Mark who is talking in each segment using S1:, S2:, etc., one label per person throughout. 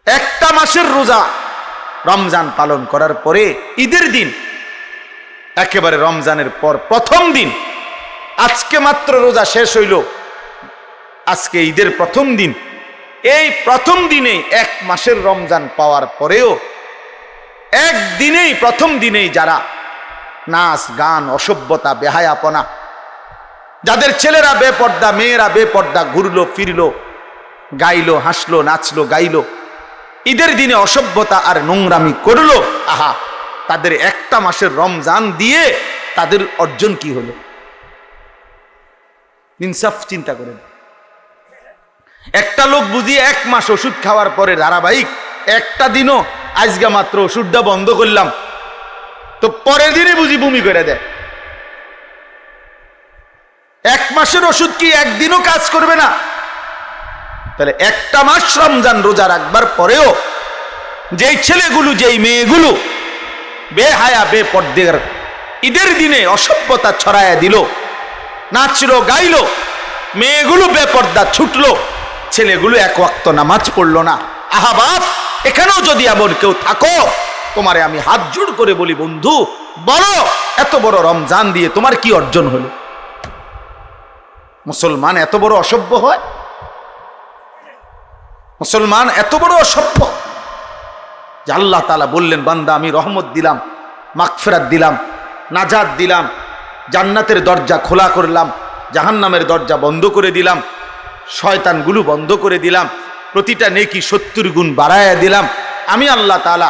S1: একটা মাসের রোজা রমজান পালন করার পরে ঈদের দিন, একেবারে রমজানের পর প্রথম দিন, আজকে মাত্র রোজা শেষ হইল, আজকে ঈদের প্রথম দিন, এই প্রথম দিনেই এক মাসের রমজান পাওয়ার পরেও একদিনেই প্রথম দিনেই যারা নাচ গান অসভ্যতা বেহায়াপনা, যাদের ছেলেরা বেপর্দা মেয়েরা বেপর্দা ঘুরলো ফিরলো, গাইলো হাসলো নাচলো গাইলো, ঈদের দিনে অসভ্যতা আর নোংরামি করলো, আহা, তাদের একটা মাসের রমজান দিয়ে তাদের অর্জন কি হলো? ইনসাফ চিন্তা করেন। একটা লোক বুঝি এক মাস ওষুধ খাওয়ার পরে ধারাবাহিক একটা দিনও আজকে মাত্র ওষুধটা বন্ধ করলাম, তো পরের দিনে বুঝি বমি করে দেয়। এক মাসের ওষুধ কি একদিনও কাজ করবে না? তাহলে একটা মাস রমজান রোজা রাখবার পরেও যেই ছেলেগুলো যেই মেয়েগুলো বেহায়া বেপর্দার ঈদের দিনে অসভ্যতা ছড়ায়া দিল, নাচলো গাইলো, মেয়েগুলো বেপর্দা ছুটলো, ছেলেগুলো এক ওয়াক্ত নামাজ পড়লো না, আহা বাপ, এখানেও যদি এমন কেউ থাকো, তোমারে আমি হাত জোড় করে বলি, বন্ধু বলো, এত বড় রমজান দিয়ে তোমার কি অর্জন হলো? মুসলমান এত বড় অসভ্য হয়? মুসলমান এত বড় অসভ্য যে আল্লাহ তাআলা বললেন, বান্দা আমি রহমত দিলাম, মাগফিরাত দিলাম, নাজাত দিলাম, জান্নাতের দরজা খোলা করলাম, জাহান্নামের দরজা বন্ধ করে দিলাম, শয়তানগুলো বন্ধ করে দিলাম, প্রতিটা নেকি 70 গুণ বাড়ায়া দিলাম, আমি আল্লাহ তাআলা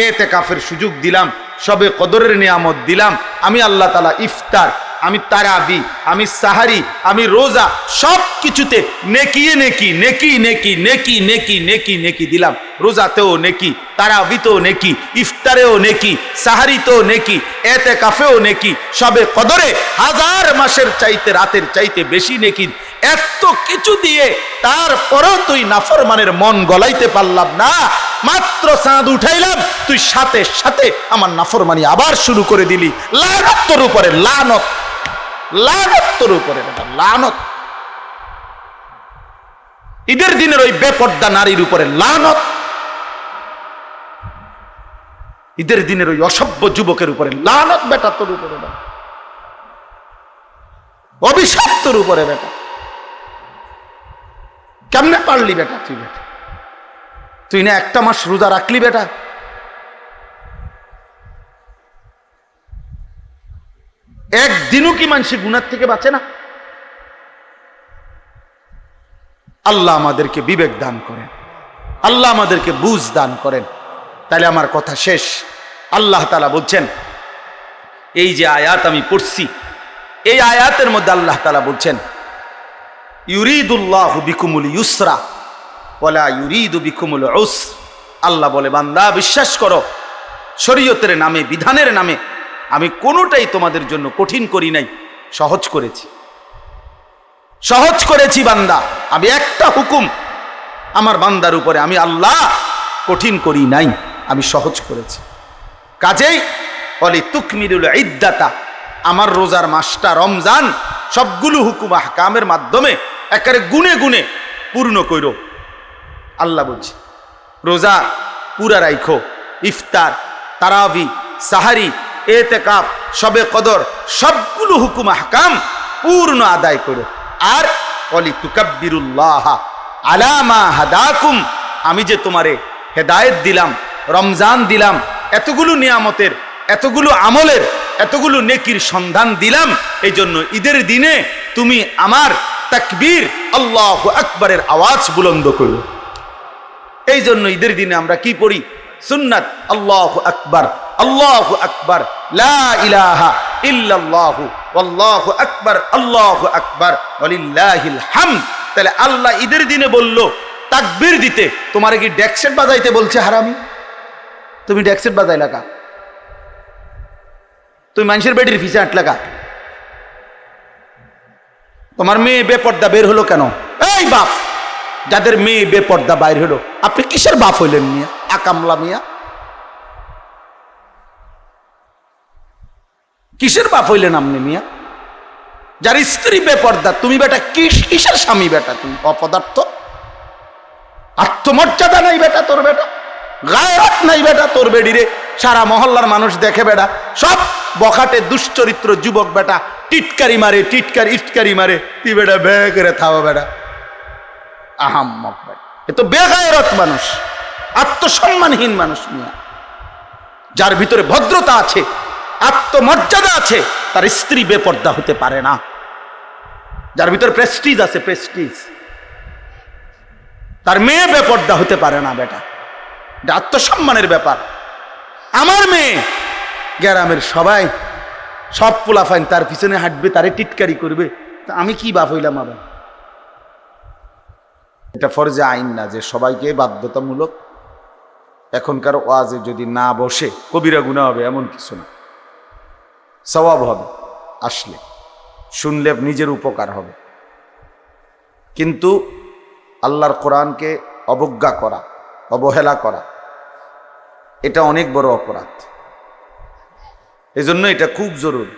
S1: ইতিকাফের সুযোগ দিলাম, সবে কদরের নিয়ামত দিলাম, আমি আল্লাহ তাআলা ইফতার, আমি তারাবি, আমি সাহারি, আমি রোজা, সব কিছুতে নেকি নেকি নেকি নেকি নেকি নেকি নেকি নেকি দিলাম। রোজাতেও নেকি, তারাবিতেও নেকি, ইফতারেও নেকি, সাহারিতেও নেকি, ইতিকাফেও নেকি, সবে কদরে 1000 মাসের চাইতে রাতের চাইতে বেশি নেকি। এত কিছু দিয়ে তারপরেও তুই নাফরমানের মন গলাইতে পারলাম না, মাত্র চাঁদ উঠাইলাম, তুই সাথে সাথে আমার নাফরমানি আবার শুরু করে দিলি। লানত তোর উপরে, লানত, লানত তোর উপরে, লানত। ঈদের দিনের ওই বেপর্দা নারীর উপরে লানত, ঈদের দিনের ওই অসভ্য যুবকের উপরে লানত, বেটা তোর উপরে, অভিশাপ তোর উপরে বেটা। কেমনে পারলি বেটা তুই? বেটা তুই না একটা মাস রোজা রাখলি বেটা, একদিনও কি মানুষ গুনার থেকে বাঁচে না? আল্লাহ আমাদেরকে বিবেক দান করেন, আল্লাহ আমাদেরকে বুঝ দান করেন। তাহলে আমার কথা শেষ। আল্লাহ তাআলা বলছেন, এই যে আয়াত আমি পড়ছি, এই আয়াতের মধ্যে আল্লাহ তাআলা বলছেন, ইউরিদুল্লাহু বিকুমুল ইউসরা ওয়ালা ইউরিদু বিকুমুল উসর। আল্লাহ বলে, বান্দা বিশ্বাস করো, শরীয়তের নামে, বিধানের নামে আমি কোনোটাই তোমাদের জন্য কঠিন করি নাই, সহজ করেছি, সহজ করেছি বান্দা। আমি একটা হুকুম আমার বান্দার উপরে আমি আল্লাহ কঠিন করি নাই, আমি সহজ করেছি। কাজেই বলি তুকমিলুল ইদ্দাতা, আমার রোজার মাসটা রমজান সবগুলো হুকুম আহকামের মাধ্যমে একেবারে গুনে গুনে পূর্ণ কইরো। আল্লাহ বলছে রোজা পুরা রাইখো, ইফতার, তারাবি, সাহারি, ইতিকাফ, শবে কদর, সবগুলো হুকুম আহকাম পূর্ণ আদায় করো। আর ওয়ালি তুকাব্বিরুল্লাহ আলা মা হাদাকুম, আমি যে তোমারে হেদায়েত দিলাম, রমজান দিলাম, এতগুলো নিয়ামতের, এতগুলো আমলের, এতগুলো নেকির সন্ধান দিলাম, এই জন্য ঈদের দিনে তুমি আমার তাকবীর আল্লাহু আকবারের আওয়াজ বুলন্দ করো। এই জন্য ঈদের দিনে আমরা কি পড়ি? সুন্নাত আল্লাহু আকবার, আল্লাহু আকবার, লা ইলাহা ইল্লাল্লাহু ওয়াল্লাহু আকবার, আল্লাহু আকবার ওয়ালিল্লাহিল হামদ। তাহলে আল্লাহ ঈদের দিনে বলল তাকবীর দিতে, তোমারে কি ডেকসেট বাজাইতে বলছে হারামি? তুমি ডেকসেট বাজাই লাগা, তুমি মানুষের বেটির ফিসে আট লাগা। তোমার মেয়ে বেপর্দা বের হলো কেন? এই বাপ, যাদের মেয়ে বেপর্দা বাইর হলো, আপনি কিসের বাপ হইলেন মিয়া? আকামলা মিয়া, কিসের বাপ হইলেন আপনি মিয়া? যার স্ত্রী বেপর্দা, তুমি বেটা কিসের স্বামী বেটা? তুমি অপদার্থ। আত্মমর্যাদা নাই বেটা তোর, বেটা গায়রত নাই বেটা তোর বেডিরে। সারা মহল্লার মানুষ দেখে বেটা, সব বখাটে দুশ্চরিত্র যুবক বেটা, টিটকারি মারে, ইটকারি মারে, তুই বেটা বে করে থাও বেটা, আহাম্মক বেটা। এ তো বেগায়রত মানুষ, আত্মসম্মানহীন মানুষ মিয়া। যার ভিতরে ভদ্রতা আছে, আত্মমর্যাদা আছে, তার স্ত্রী বেপর্দা হতে পারে না। যার ভিতরে প্রেস্টিজ আছে, প্রেস্টিজ, তার মেয়ে বেপর্দা হতে পারে না বেটা। এটা আত্মসম্মানের ব্যাপার। আমার মেয়ে গ্রামের সবাই, সব পোলাফাইন তার পিছনে হাঁটবে, তারে টিটকারি করবে, তা আমি কি বাপ হইলাম আবার? এটা ফরজে আইন না যে সবাইকে বাধ্যতামূলক এখনকার ওয়াজে যদি না বসে কবিরা গুনাহ হবে এমন কিছু না, সওয়াব হবে, আসলে শুনলে নিজের উপকার হবে। কিন্তু আল্লাহর কোরআনকে অবজ্ঞা করা, অবহেলা করা, এটা অনেক বড় অপরাধ। এজন্য এটা খুব জরুরি।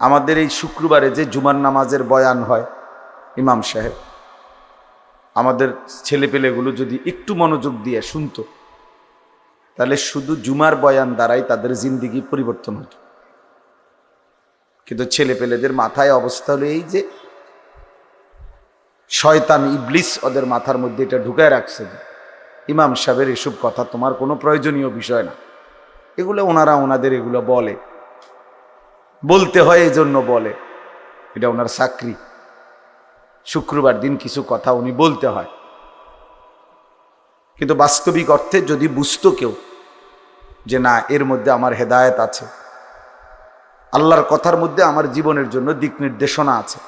S1: আমাদের এই শুক্রবারে যে জুমার নামাজের বয়ান হয়, ইমাম সাহেব আমাদের ছেলেপেলেগুলো যদি একটু মনোযোগ দিয়ে শুনতো, তাহলে শুধু জুমার বয়ান দ্বারাই তাদের জিন্দিগি পরিবর্তন হতো। কিন্তু ছেলেপেলেদের মাথায় অবস্থা হলো এই যে শয়তান ইবলিস ওদের মাথার মধ্যে এটা ঢুকায় রাখছে যে ইমাম সাহেবের এসব কথা তোমার কোনো প্রয়োজনীয় বিষয় না। এগুলো ওনারা ওনাদের এগুলো বলে, বলতে হয় এই জন্য বলে, এটা ওনার চাকরি। শুক্রবার দিন কিছু কথা উনি বলতে হয়। কিন্তু বাস্তবিক অর্থে যদি বুঝতো কেউ যে না, এর মধ্যে আমার হেদায়েত আছে, আল্লাহর কথার মধ্যে আমার জীবনের জন্য দিক নির্দেশনা আছে,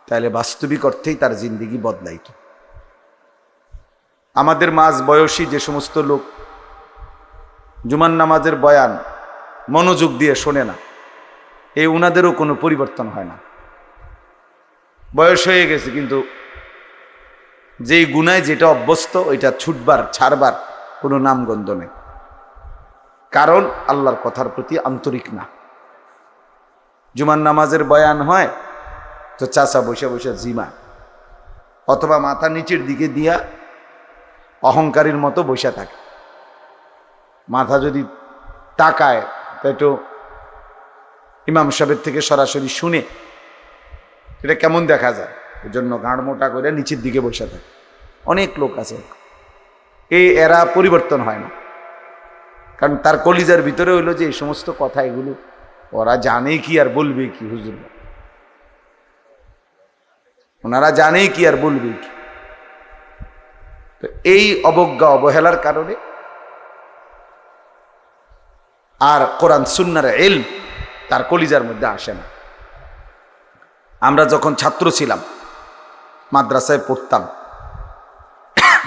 S1: তাহলে বাস্তবিক অর্থেই তার জিন্দিগি বদলাইত। আমাদের মাঝ বয়সী যে সমস্ত লোক জুমার নামাজের বয়ান মনোযোগ দিয়ে শোনে না, এই উনাদেরও কোনো পরিবর্তন হয় না। বয়স হয়ে গেছে, কিন্তু যেই গুনায় যেটা অভ্যস্ত ওইটা ছুটবার, ছাড়বার কোনো নামগন্ধ নেই। কারণ আল্লাহর কথার প্রতি আন্তরিক না। জুমার নামাজের বয়ান হয় তো চাচা বসে বসে জিমা, অথবা মাথা নিচের দিকে দিয়া অহংকারীর মতো বসে থাকে। মাথা যদি তাকায় তো একটু ইমাম সাহেবের থেকে সরাসরি শুনে এটা কেমন দেখা যায়, এর জন্য গাঁড় মোটা করে নিচের দিকে বসে থাকে। অনেক লোক আছে, এই এরা পরিবর্তন হয় না। কারণ তার কলিজার ভিতরে হইলো যে এই সমস্ত কথা এগুলো ওরা জানে কি আর বলবে কি, হুজুর ওনারা জানে কি আর বলবে কি। তো এই অবজ্ঞা অবহেলার কারণে আর কোরআন সুন্নাহর ইলম তার কলিজার মধ্যে আসে না। আমরা যখন ছাত্র ছিলাম, মাদ্রাসায় পড়তাম,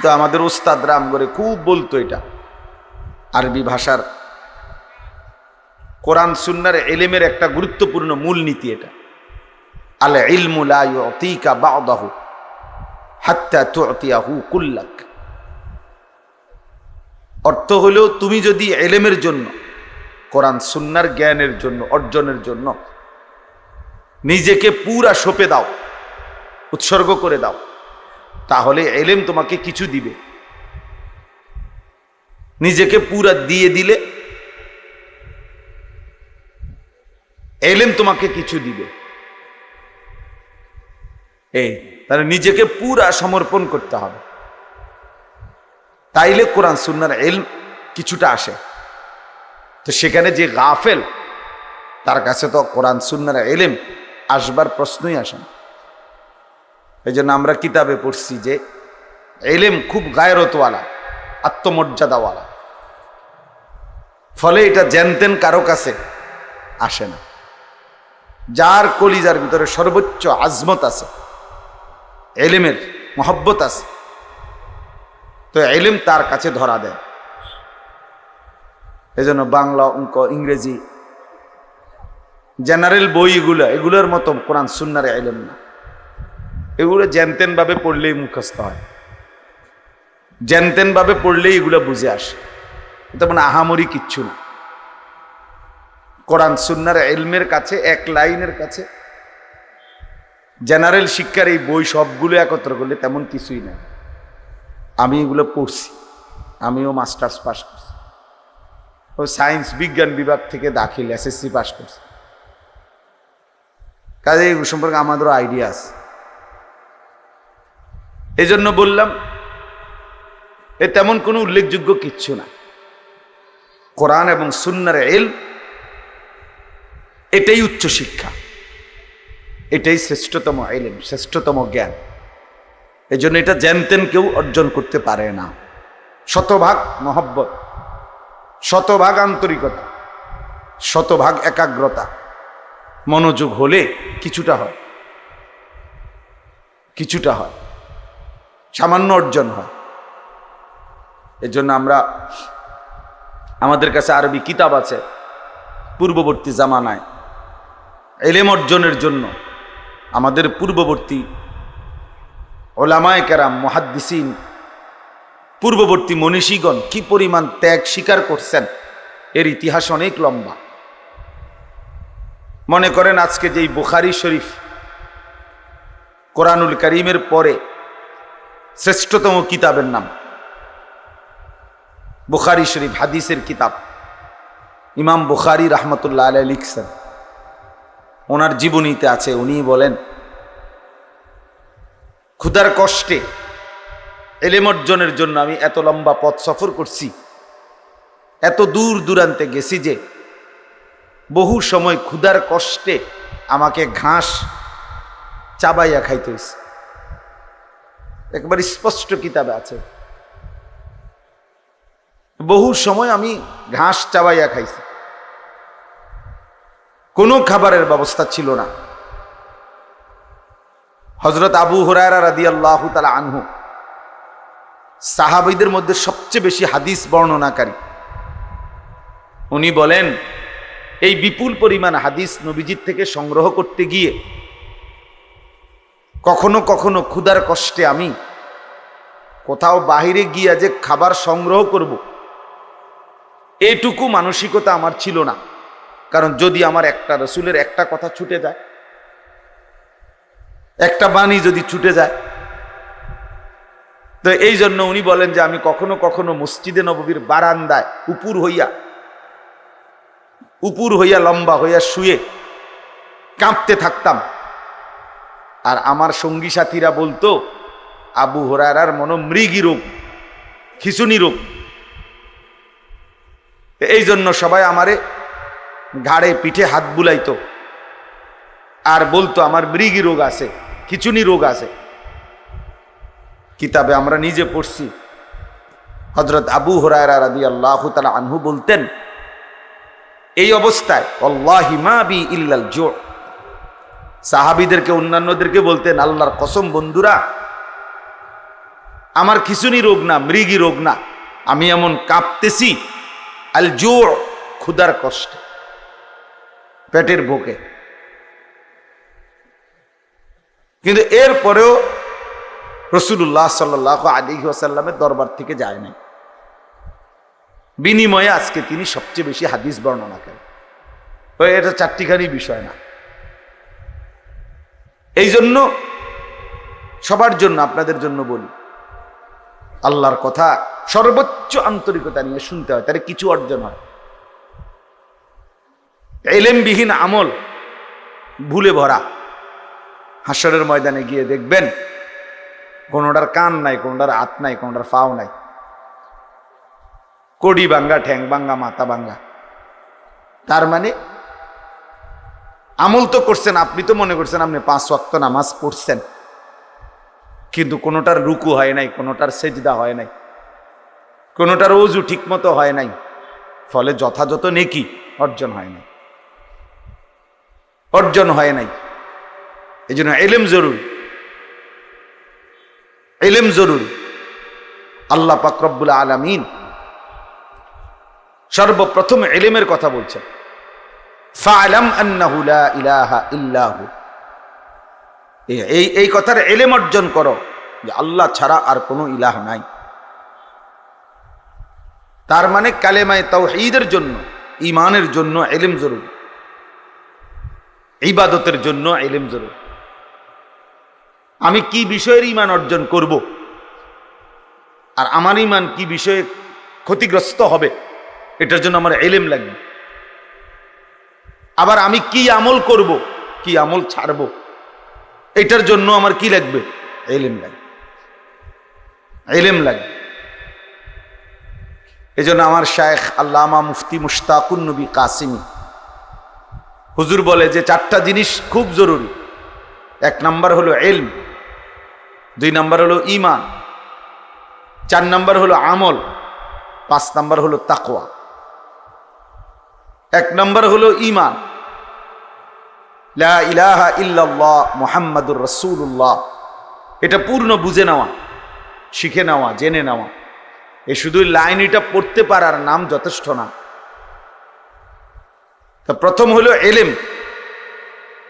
S1: তো আমাদের উস্তাদরা আমগরে খুব বলতো, এটা আরবি ভাষার কোরআন সুন্নাহর ইলমের একটা গুরুত্বপূর্ণ মূলনীতি। এটা আল ইলমু লা ইউতিকা বা'দাহু হাত্তা তু'তিয়াহু কুল্লাক। অর্থ হলো তুমি যদি ইলমের জন্য, কোরআন সুন্নাহর জ্ঞানের জন্য, অর্জনের জন্য নিজেকে পুরা সঁপে দাও, উৎসর্গ করে দাও, তাহলে ইলম তোমাকে কিছু দিবে। নিজেকে পুরা দিয়ে দিলে ইলম তোমাকে কিছু দিবে। এই তাহলে নিজেকে পুরা সমর্পণ করতে হবে, তাইলে কোরআন সুন্নাহর ইলম কিছুটা আসে। তো সেখানে যে গাফেল, তার কাছে তো কোরআন সুন্নাহর ইলম আসবার প্রশ্নই আসে না। এই জন্য আমরা কিতাবে পড়ছি যে ইলম খুব গায়রতওয়ালা, আত্মমর্যাদাওয়ালা, ফলে এটা জানতেন কারো কাছে আসে না। যার কলিজার ভিতরে সর্বোচ্চ আজমত আছে, ইলমের মহব্বত আছে, তো ইলম তার কাছে ধরা দেয়। এই জন্য বাংলা, অঙ্ক, ইংরেজি জেনারেল বইগুলো, এগুলোর মতো কোরআন সুন্নাহর ইলম না। এগুলো জানতেন ভাবে পড়লেই মুখস্থ হয়, জানতেন ভাবে পড়লেই এগুলো বুঝে আসে। এটা মানে আহামরি কিচ্ছু না। কোরআন সুন্নাহর ইলমের কাছে এক লাইনের কাছে জেনারেল শিক্ষার এই বই সবগুলো একত্র করলে তেমন কিছুই না। আমি এগুলো পড়ছি, আমিও মাস্টার্স পাস করছি, ও সায়েন্স বিজ্ঞান বিভাগ থেকে দাখিল এসএসসি পাস করছি, কাজে এই সম্পর্কে আমাদেরও আইডিয়া আছে। এই জন্য বললাম এ তেমন কোনো উল্লেখযোগ্য কিচ্ছু না। কোরআন এবং সুন্নাহর ইলম এটাই উচ্চ শিক্ষা, এটাই শ্রেষ্ঠতম ইলম, শ্রেষ্ঠতম জ্ঞান। এই জন্য এটা জানতেন কেউ অর্জন করতে পারে না। শতভাগ মহব্বত, শতভাগ আন্তরিকতা, শতভাগ একাগ্রতা, মনোযোগ হলে কিছুটা হয়, কিছুটা হয়, সামান্য অর্জন হয়। এর জন্য আমাদের কাছে আরবি কিতাব আছে। পূর্ববর্তী জামানায় ইলম অর্জনের জন্য আমাদের পূর্ববর্তী উলামায়ে কেরাম, মুহাদ্দিসিন, পূর্ববর্তী মনীষীগণ কি পরিমাণ ত্যাগ স্বীকার করছেন এর ইতিহাস অনেক লম্বা। মনে করেন আজকে যেই বুখারী শরীফ কোরআনুল কারীমের পরে শ্রেষ্ঠতম কিতাবের নাম বুখারী শরীফ, হাদিসের কিতাব। ইমাম বুখারী রাহমাতুল্লাহ আলাইহি লিখছেন, ওনার জীবনীতে আছে, উনি বলেন ক্ষুধার কষ্টে ইলম অর্জনের জন্য আমি এত লম্বা পথ সফর করছি, এত দূর দূরান্তে গেছি যে বহু সময় ক্ষুধার কষ্টে আমাকে ঘাস চাবাইয়া খাইতে হয়েছে। একবার স্পষ্ট কিতাবে আছে, বহু সময় আমি ঘাস চাবাইয়া খাইছি, কোনো খাবারের ব্যবস্থা ছিল না। হযরত আবু হুরায়রা রাদিয়াল্লাহু তাআলা আনহু সাহাবীদের মধ্যে সবচেয়ে বেশি হাদিস বর্ণনাকারী। উনি বলেন এই বিপুল পরিমাণ হাদিস নবীজির থেকে সংগ্রহ করতে গিয়ে কখনো কখনো ক্ষুধার কষ্টে আমি কোথাও বাহিরে গিয়া যে খাবার সংগ্রহ করব এইটুকু মানসিকতা আমার ছিল না। কারণ যদি আমার একটা রাসূলের একটা কথা ছুটে যায়, একটা বাণী যদি ছুটে যায়, তো এই জন্য উনি বলেন যে আমি কখনো কখনো মসজিদে নববীর বারান্দায় উপর হইয়া লম্বা হইয়া শুয়ে কাঁপতে থাকতাম। আর আমার সঙ্গী সাথীরা বলতো আবু হুরায়রার মনো মৃগী রোগ, খিঁচুনি রোগ। এই জন্য সবাই আমারে ঘাড়ে পিঠে হাত বুলাইতো আর বলতো আমার মৃগী রোগ আছে, খিঁচুনি রোগ আছে। কিতাবে আমরা নিজে পড়ছি, হযরত আবু হুরায়রা রাদিয়াল্লাহু তাআলা আনহু বলতেন এই অবস্থায় ওয়াল্লাহি মা বি ইল্লাল জু', সাহাবীদেরকে, অন্যান্যদেরকে বলতেন আল্লাহর কসম বন্ধুরা, আমার খিঁচুনি রোগ না, মৃগী রোগ না, আমি এমন কাঁপতেছি আল জু', ক্ষুধার কষ্টে, পেটের ভোকে। কিন্তু এরপরেও রাসূলুল্লাহ সাল্লাল্লাহু আলাইহি ওয়াসাল্লামের দরবার থেকে যায় নাই। বিনিময়ে আজকে তিনি সবচেয়ে বেশি হাদিস বর্ণনা করেন। এটা চারটিখানি বিষয় না। এই জন্য সবার জন্য, আপনাদের জন্য বলি, আল্লাহর কথা সর্বোচ্চ আন্তরিকতা নিয়ে শুনতে হয়, তাহলে কিছু অর্জন হয়। ইলমবিহীন আমল ভুলে ভরা। হাসরের ময়দানে গিয়ে দেখবেন কোনোটার কান নাই, কোনোটার হাত নাই, কোনোটার পাও নাই, কড়ি ভাঙ্গা, ঠ্যাং ভাঙ্গা, মাথা ভাঙ্গা। তার মানে আমল তো করছেন, আপনি তো মনে করছেন আপনি 5 ওয়াক্ত নামাজ পড়ছেন, কিন্তু কোনোটার রুকু হয় নাই, কোনোটার সেজদা হয় নাই, কোনোটার ওযু ঠিক মতো হয় নাই, ফলে যথাযথ নেকি অর্জন হয় নাই, অর্জন হয় নাই। এই জন্য ইলম জরুরি, ইলম জরুরি। আল্লাহ পাক রব্বুল আলামিন সর্বপ্রথম ইলমের কথা বলছেন, ফা'লাম আন্নাহু লা ইলাহা ইল্লাহু। এই কথার ইলম অর্জন করো যে আল্লাহ ছাড়া আর কোনো ইলাহ নাই। তার মানে কালেমায়ে তাওহীদের জন্য, ঈমানের জন্য ইলম জরুরি, ইবাদতের জন্য ইলম জরুরি। আমি কি বিষয়ের ঈমান অর্জন করব, আর আমার ঈমান কি বিষয়ে ক্ষতিগ্রস্ত হবে, এটার জন্য আমার ইলম লাগবে। আবার আমি কি আমল করব, কি আমল ছাড়ব, এটার জন্য আমার কি লাগবে, ইলম লাগবে, ইলম লাগবে। এজন্য আমার শায়েখ আল্লামা মুফতি মুশতাকুন নবী কাসিমি হুজুর বলে যে 4টা জিনিস খুব জরুরি। 1 নাম্বার হলো ইলম, 2 নাম্বার হলো ঈমান, 4 নাম্বার হলো আমল, 5 নাম্বার হলো তাকওয়া। 1 নাম্বার হলো ঈমান, লা ইলাহা ইল্লাল্লাহ মুহাম্মাদুর রাসূলুল্লাহ, এটা পূর্ণ বুঝে নেওয়া, শিখে নেওয়া, জেনে নেওয়া। এ শুধু লাইন এটা পড়তে পারার নাম যথেষ্ট না। তো প্রথম হলো ইলম,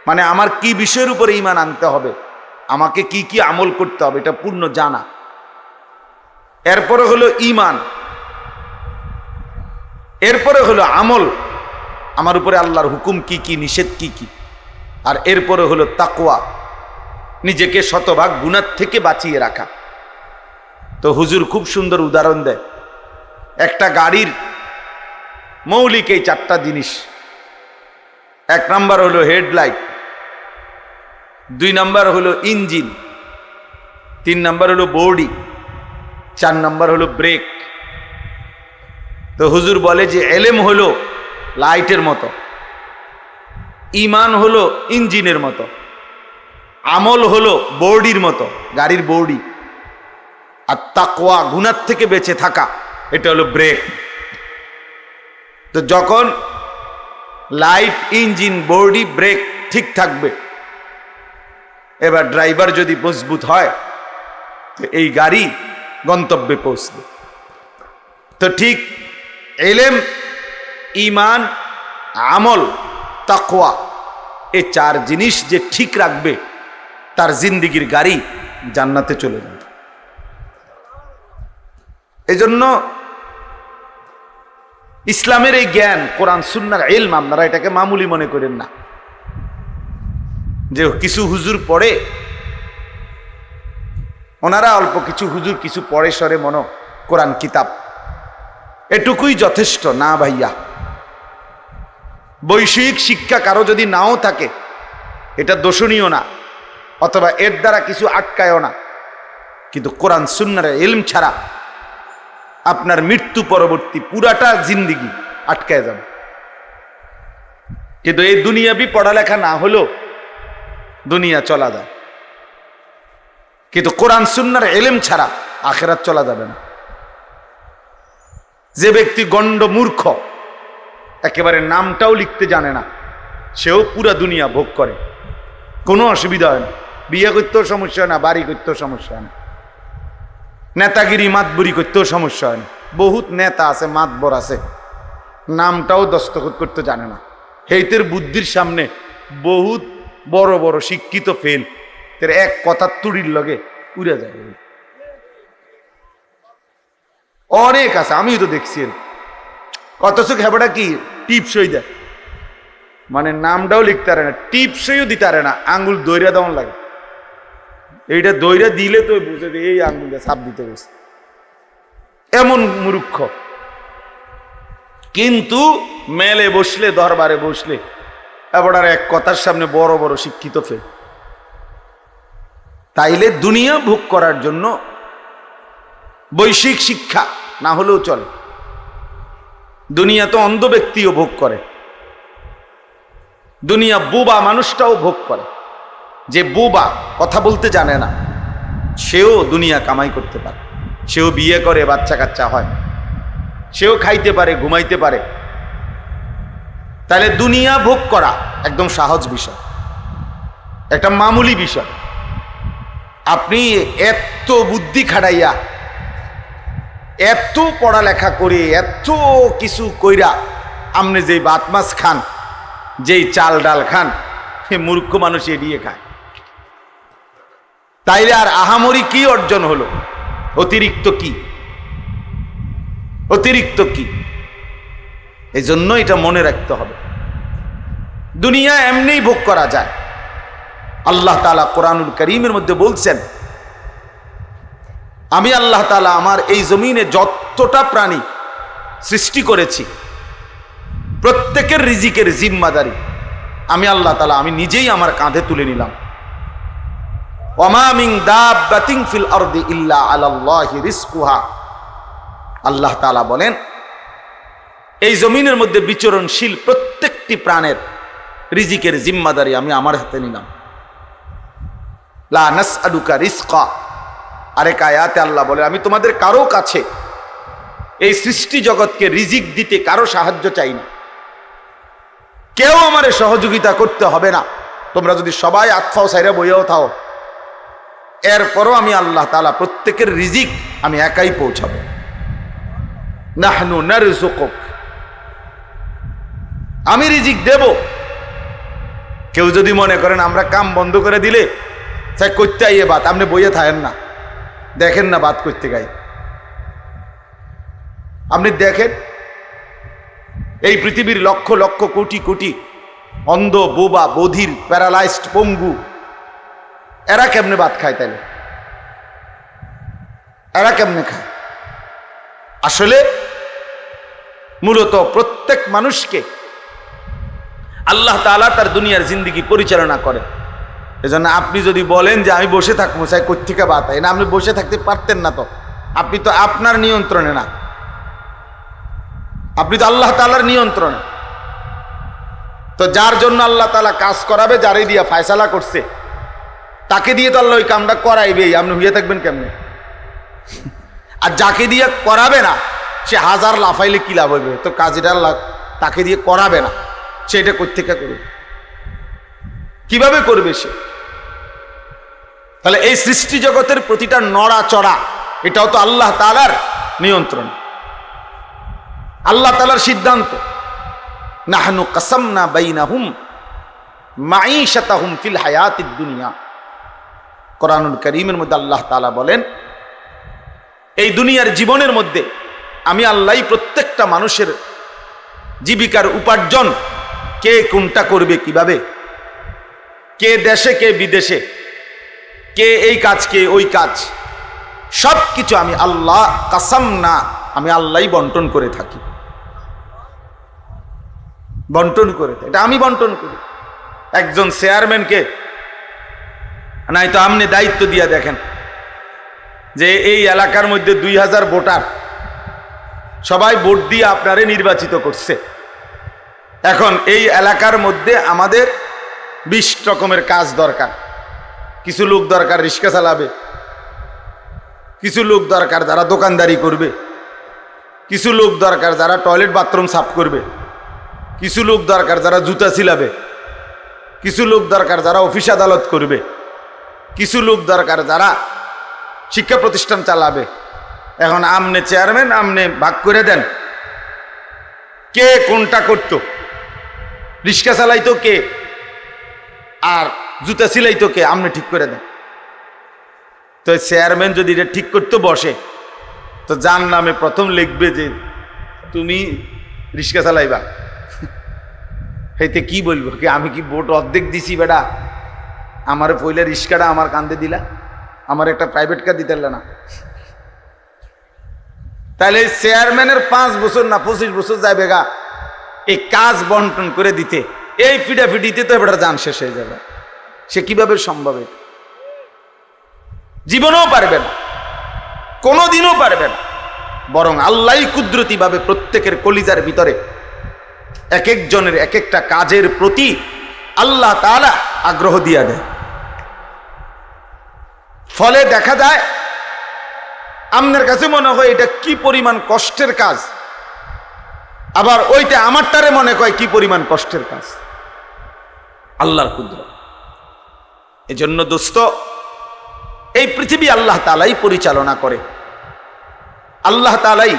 S1: মানে আমার কি বিষয়ের উপরে ঈমান আনতে হবে, আমাকে কি কি আমল করতে হবে, এটা পূর্ণ জানা। এরপরে হলো ঈমান, এরপরে হলো আমল, আমার উপরে আল্লাহর হুকুম কি কি, নিষেধ কি কি। আর এরপরে হলো তাকওয়া, নিজেকে শতভাগ গুনাহ থেকে বাঁচিয়ে রাখা। তো হুজুর খুব সুন্দর উদাহরণ দেয়। একটা গাড়ির মৌলিক এই 4টা জিনিস। 1 নাম্বার হলো হেডলাইট, 2 নাম্বার হলো ইঞ্জিন, 3 নাম্বার হলো বডি, 4 নাম্বার হলো ব্রেক। তো হুজুর বলে যে ইলম হলো লাইটের মতো, ঈমান হলো ইঞ্জিনের মতো, আমল হলো বডির মতো, গাড়ির বডি, আর তাকওয়া গুনাহ থেকে বেঁচে থাকা, এটা হলো ব্রেক। তো যখন লাইট, ইঞ্জিন, বডি, ব্রেক ঠিক থাকবে, এবার ড্রাইভার যদি মজবুত হয়, তো এই গাড়ি গন্তব্যে পৌঁছবে। তো ঠিক ইলম, ঈমান, আমল, তাকওয়া, এই 4 জিনিস যে ঠিক রাখবে, তার জিন্দেগির গাড়ি জান্নাতে চলে যাবে। এজন্য ইসলামের এই জ্ঞান, কোরআন সুন্নাহর ইলম, আপনারা এটাকে মামুলি মনে করেন না যে কিছু হুজুর পড়ে, ওনারা অল্প কিছু হুজুর কিছু পড়ে সরে মনো কোরআন কিতাব, এটুকুই যথেষ্ট না ভাইয়া। বৈষয়িক শিক্ষা কারো যদি নাও থাকে, এটা দোষণীয় না, অথবা এর দ্বারা কিছু আটকায়ও না, কিন্তু কোরআন সুন্নাহর ইলম ছাড়া আপনার মৃত্যু পরবর্তী পুরাটা জিন্দেগি আটকায় যাবে। কিন্তু এই দুনিয়াবি পড়ালেখা না হলেও দুনিয়া চলা যায়, কিন্তু কোরআন সুন্নাহর ইলম ছাড়া আখিরাত চলা যাবে না। যে ব্যক্তি গণ্ড মূর্খ, একেবারে নামটাও লিখতে জানে না, সেও পুরা দুনিয়া ভোগ করে, কোনো অসুবিধা হয় না। বিয়ে করতেও সমস্যা হয় না, বাড়ি করতেও সমস্যা হয় না, নেতাগিরি মাতবরি করতেও সমস্যা হয় না। বহুত নেতা আছে, মাতবর আছে, নামটাও দস্তখত করতে জানে না। হেইতের বুদ্ধির সামনে বহুত বড় বড় শিক্ষিত ফেল, তের এক কথা তুড়ির লগে উড়ে যায়। অনেক আছে, আমিও তো দেখছি। কতশো খেপাটা কি টিপসই দেয়, মানে নামটাও লিখতে পারে না, টিপসইও দিতে পারে না, আঙ্গুল দইরা দেওয়ান লাগে। এইটা দইরা দিলে তো বুঝে যে এই আঙ্গুলটা ছাপ দিতে গেছে, এমন মূর্খ। কিন্তু মেলে বসলে, দরবারে বসলে এবার এক কথার সামনে বড় বড় শিক্ষিত ফেল। তাইলে দুনিয়া ভোগ করার জন্য বৈশ্বিক শিক্ষা না হলেও চলে। দুনিয়া তো অন্ধ ব্যক্তিও ভোগ করে, দুনিয়া বোবা মানুষটাও ভোগ করে। যে বোবা, কথা বলতে জানে না, সেও দুনিয়া কামাই করতে পারে, সেও বিয়ে করে, বাচ্চা কাচ্চা হয়, সেও খাইতে পারে, ঘুমাইতে পারে। তাহলে দুনিয়া ভোগ করা একদম সহজ বিষয়, একটা মামুলি বিষয়। আপনি এত বুদ্ধি খাটাইয়া, এত পড়ালেখা করে, এত কিছু কইরা আপনি যেই ভাত মাছ খান, যেই চাল ডাল খান, সে মূর্খ মানুষ এড়িয়ে খায়। তাইলে আর আহামরি কি অর্জন হলো? অতিরিক্ত কি? অতিরিক্ত কি? এই জন্য এটা মনে রাখতে হবে, দুনিয়া এমনিই ভোগ করা যায়, আল্লাহ তাআলা কোরআনুল কারীমের মধ্যে বলছেন, আমি আল্লাহ তাআলা আমার এই জমিনে যতটা প্রাণী সৃষ্টি করেছি প্রত্যেকের রিজিকের জিম্মাদারি আমি আল্লাহ তাআলা আমি নিজেই আমার কাঁধে তুলে নিলাম। ওয়ামা মিন দাব্বাতিন ফিল আরদি ইল্লা আলাল্লাহি রিজকুহা। আল্লাহ তাআলা বলেন, এই জমিনের মধ্যে বিচরণশীল প্রত্যেকটি প্রাণের রিজিকের জিম্মাদারি আমি আমার হাতে নিলাম। লা নাসআলুকা রিজকা। আরেক আয়াতে আল্লাহ বলে, আমি তোমাদের কারো কাছে এই সৃষ্টি জগৎকে রিজিক দিতে কারো সাহায্য চাই না, কেউ আমারে সহযোগিতা করতে হবে না। তোমরা যদি সবাই আতফাও সাইরা বইয়াও থাও, এরপরও আমি আল্লাহ তাআলা প্রত্যেকের রিজিক আমি একাই পৌঁছাবো। নাহনু নারযুকুক, আমি রিজিক দেব। কেউ যদি মনে করেন আমরা কাম বন্ধ করে দিলে চাই করতে আইয়ে বাত, আপনি বইয়ে থাকেন না, দেখেন না বাত করতে গাই। আপনি দেখেন এই পৃথিবীর লক্ষ লক্ষ কোটি কোটি অন্ধ, বোবা, বধির, প্যারালাইজড, পঙ্গু, এরা কেমনে ভাত খায়? তাইলে এরা কেমনে খায়? আসলে মূলত প্রত্যেক মানুষকে আল্লাহ তাআলা তার দুনিয়ার জিন্দেগি পরিচালনা করে। এজন্য আপনি যদি বলেন যে আমি বসে থাকবো, চাই কোত্থেকে বাত হয় না, আপনি বসে থাকতে পারতেন না। তো আপনি তো আপনার নিয়ন্ত্রণে না, আপনি তো আল্লাহ তাআলার নিয়ন্ত্রণে। তো যার জন্য আল্লাহ তাআলা কাজ করাবে, যারে দিয়া ফায়সালা করছে, তাকে দিয়ে তো আল্লাহ ওই কামটা করাইবেই। আপনি হইয়া থাকবেন কেমনে? আর যাকে দিয়ে করাবে না, সে হাজার লাফাইলে কি লাভ হইবে? তো কাজটা আল্লাহ তাকে দিয়ে করাবে না, সে এটা কোত্থেকে করবে? কিভাবে করবে সে? তাহলে এই সৃষ্টি জগতের প্রতিটা নড়াচড়া এটাও তো আল্লাহ তাআলার নিয়ন্ত্রণ, আল্লাহ তাআলার সিদ্ধান্ত। নাহনু কাসামনা বাইনাহুম মাঈশাতাহুম ফিল হায়াতিদ দুনিয়া। কোরআনুল কারীমের মধ্যে আল্লাহ তাআলা বলেন, এই দুনিয়ার জীবনের মধ্যে আমি আল্লাহই প্রত্যেকটা মানুষের জীবিকার উপার্জন কে কোনটা করবে, কিভাবে, কে দেশে কে বিদেশে, কে এই কাজ কে ওই কাজ, সব কিছু আমি আল্লাহ কাসামনা, আমি আল্লাহই বন্টন করে থাকি। বন্টন করে, এটা আমি বন্টন করি। একজন চেয়ারম্যানকে নাই তো আপনি দায়িত্ব দিয়া দেখেন যে এই এলাকার মধ্যে 2000 ভোটার, সবাই ভোট দিয়ে আপনারে নির্বাচিত করছে। এখন এই এলাকার মধ্যে আমাদের 20 রকমের কাজ দরকার। কিছু লোক দরকার রিক্সা চালাবে, কিছু লোক দরকার যারা দোকানদারি করবে, কিছু লোক দরকার যারা টয়লেট বাথরুম সাফ করবে, কিছু লোক দরকার যারা জুতা সিলাবে, কিছু লোক দরকার যারা অফিস আদালত করবে, কিছু লোক দরকার যারা শিক্ষা প্রতিষ্ঠান চালাবে। এখন আমনে চেয়ারম্যান, আমনে ভাগ করে দেন কে কোনটা করতো। রিক্সা চালাইতো কে আর জুতা সিলাইতো কে, আমনে ঠিক করে দেন। তো চেয়ারম্যান যদি এটা ঠিক করতে বসে, তো যার নামে প্রথম লিখবে যে তুমি রিক্সা চালাইবা, হেতে কি বলবো কি আমি কি ভোট অর্ধেক দিছি বেটা, আমার পয়লা রিক্সাটা আমার কান্দে দিলা, আমার একটা প্রাইভেট কার দিতে না। তাহলে চেয়ারম্যানের 5 বছর না 25 বছর যাবে গা এই কাজ বন্টন করে দিতে, এই পিডাপিডিতে তো এবার যান শেষ হয়ে যাবে। সে কিভাবে সম্ভব? জীবনেও পারবে না, কোনোদিনও পারবে না। বরং আল্লাহই কুদরতি ভাবে প্রত্যেকের কলিজার ভিতরে এক একজনের এক একটা কাজের প্রতি আল্লাহ তাআলা আগ্রহ দিয়া দেয়। ফলে দেখা যায় আপনার কাছে মনে হয় এটা কি পরিমাণ কষ্টের কাজ, আবার ওইটা আমারটারে মনে হয় কি পরিমাণ কষ্টের কাজ। আল্লাহর কুদরত। এজন্য দোস্ত, এই পৃথিবী আল্লাহ তাআলাই পরিচালনা করে, আল্লাহ তাআলাই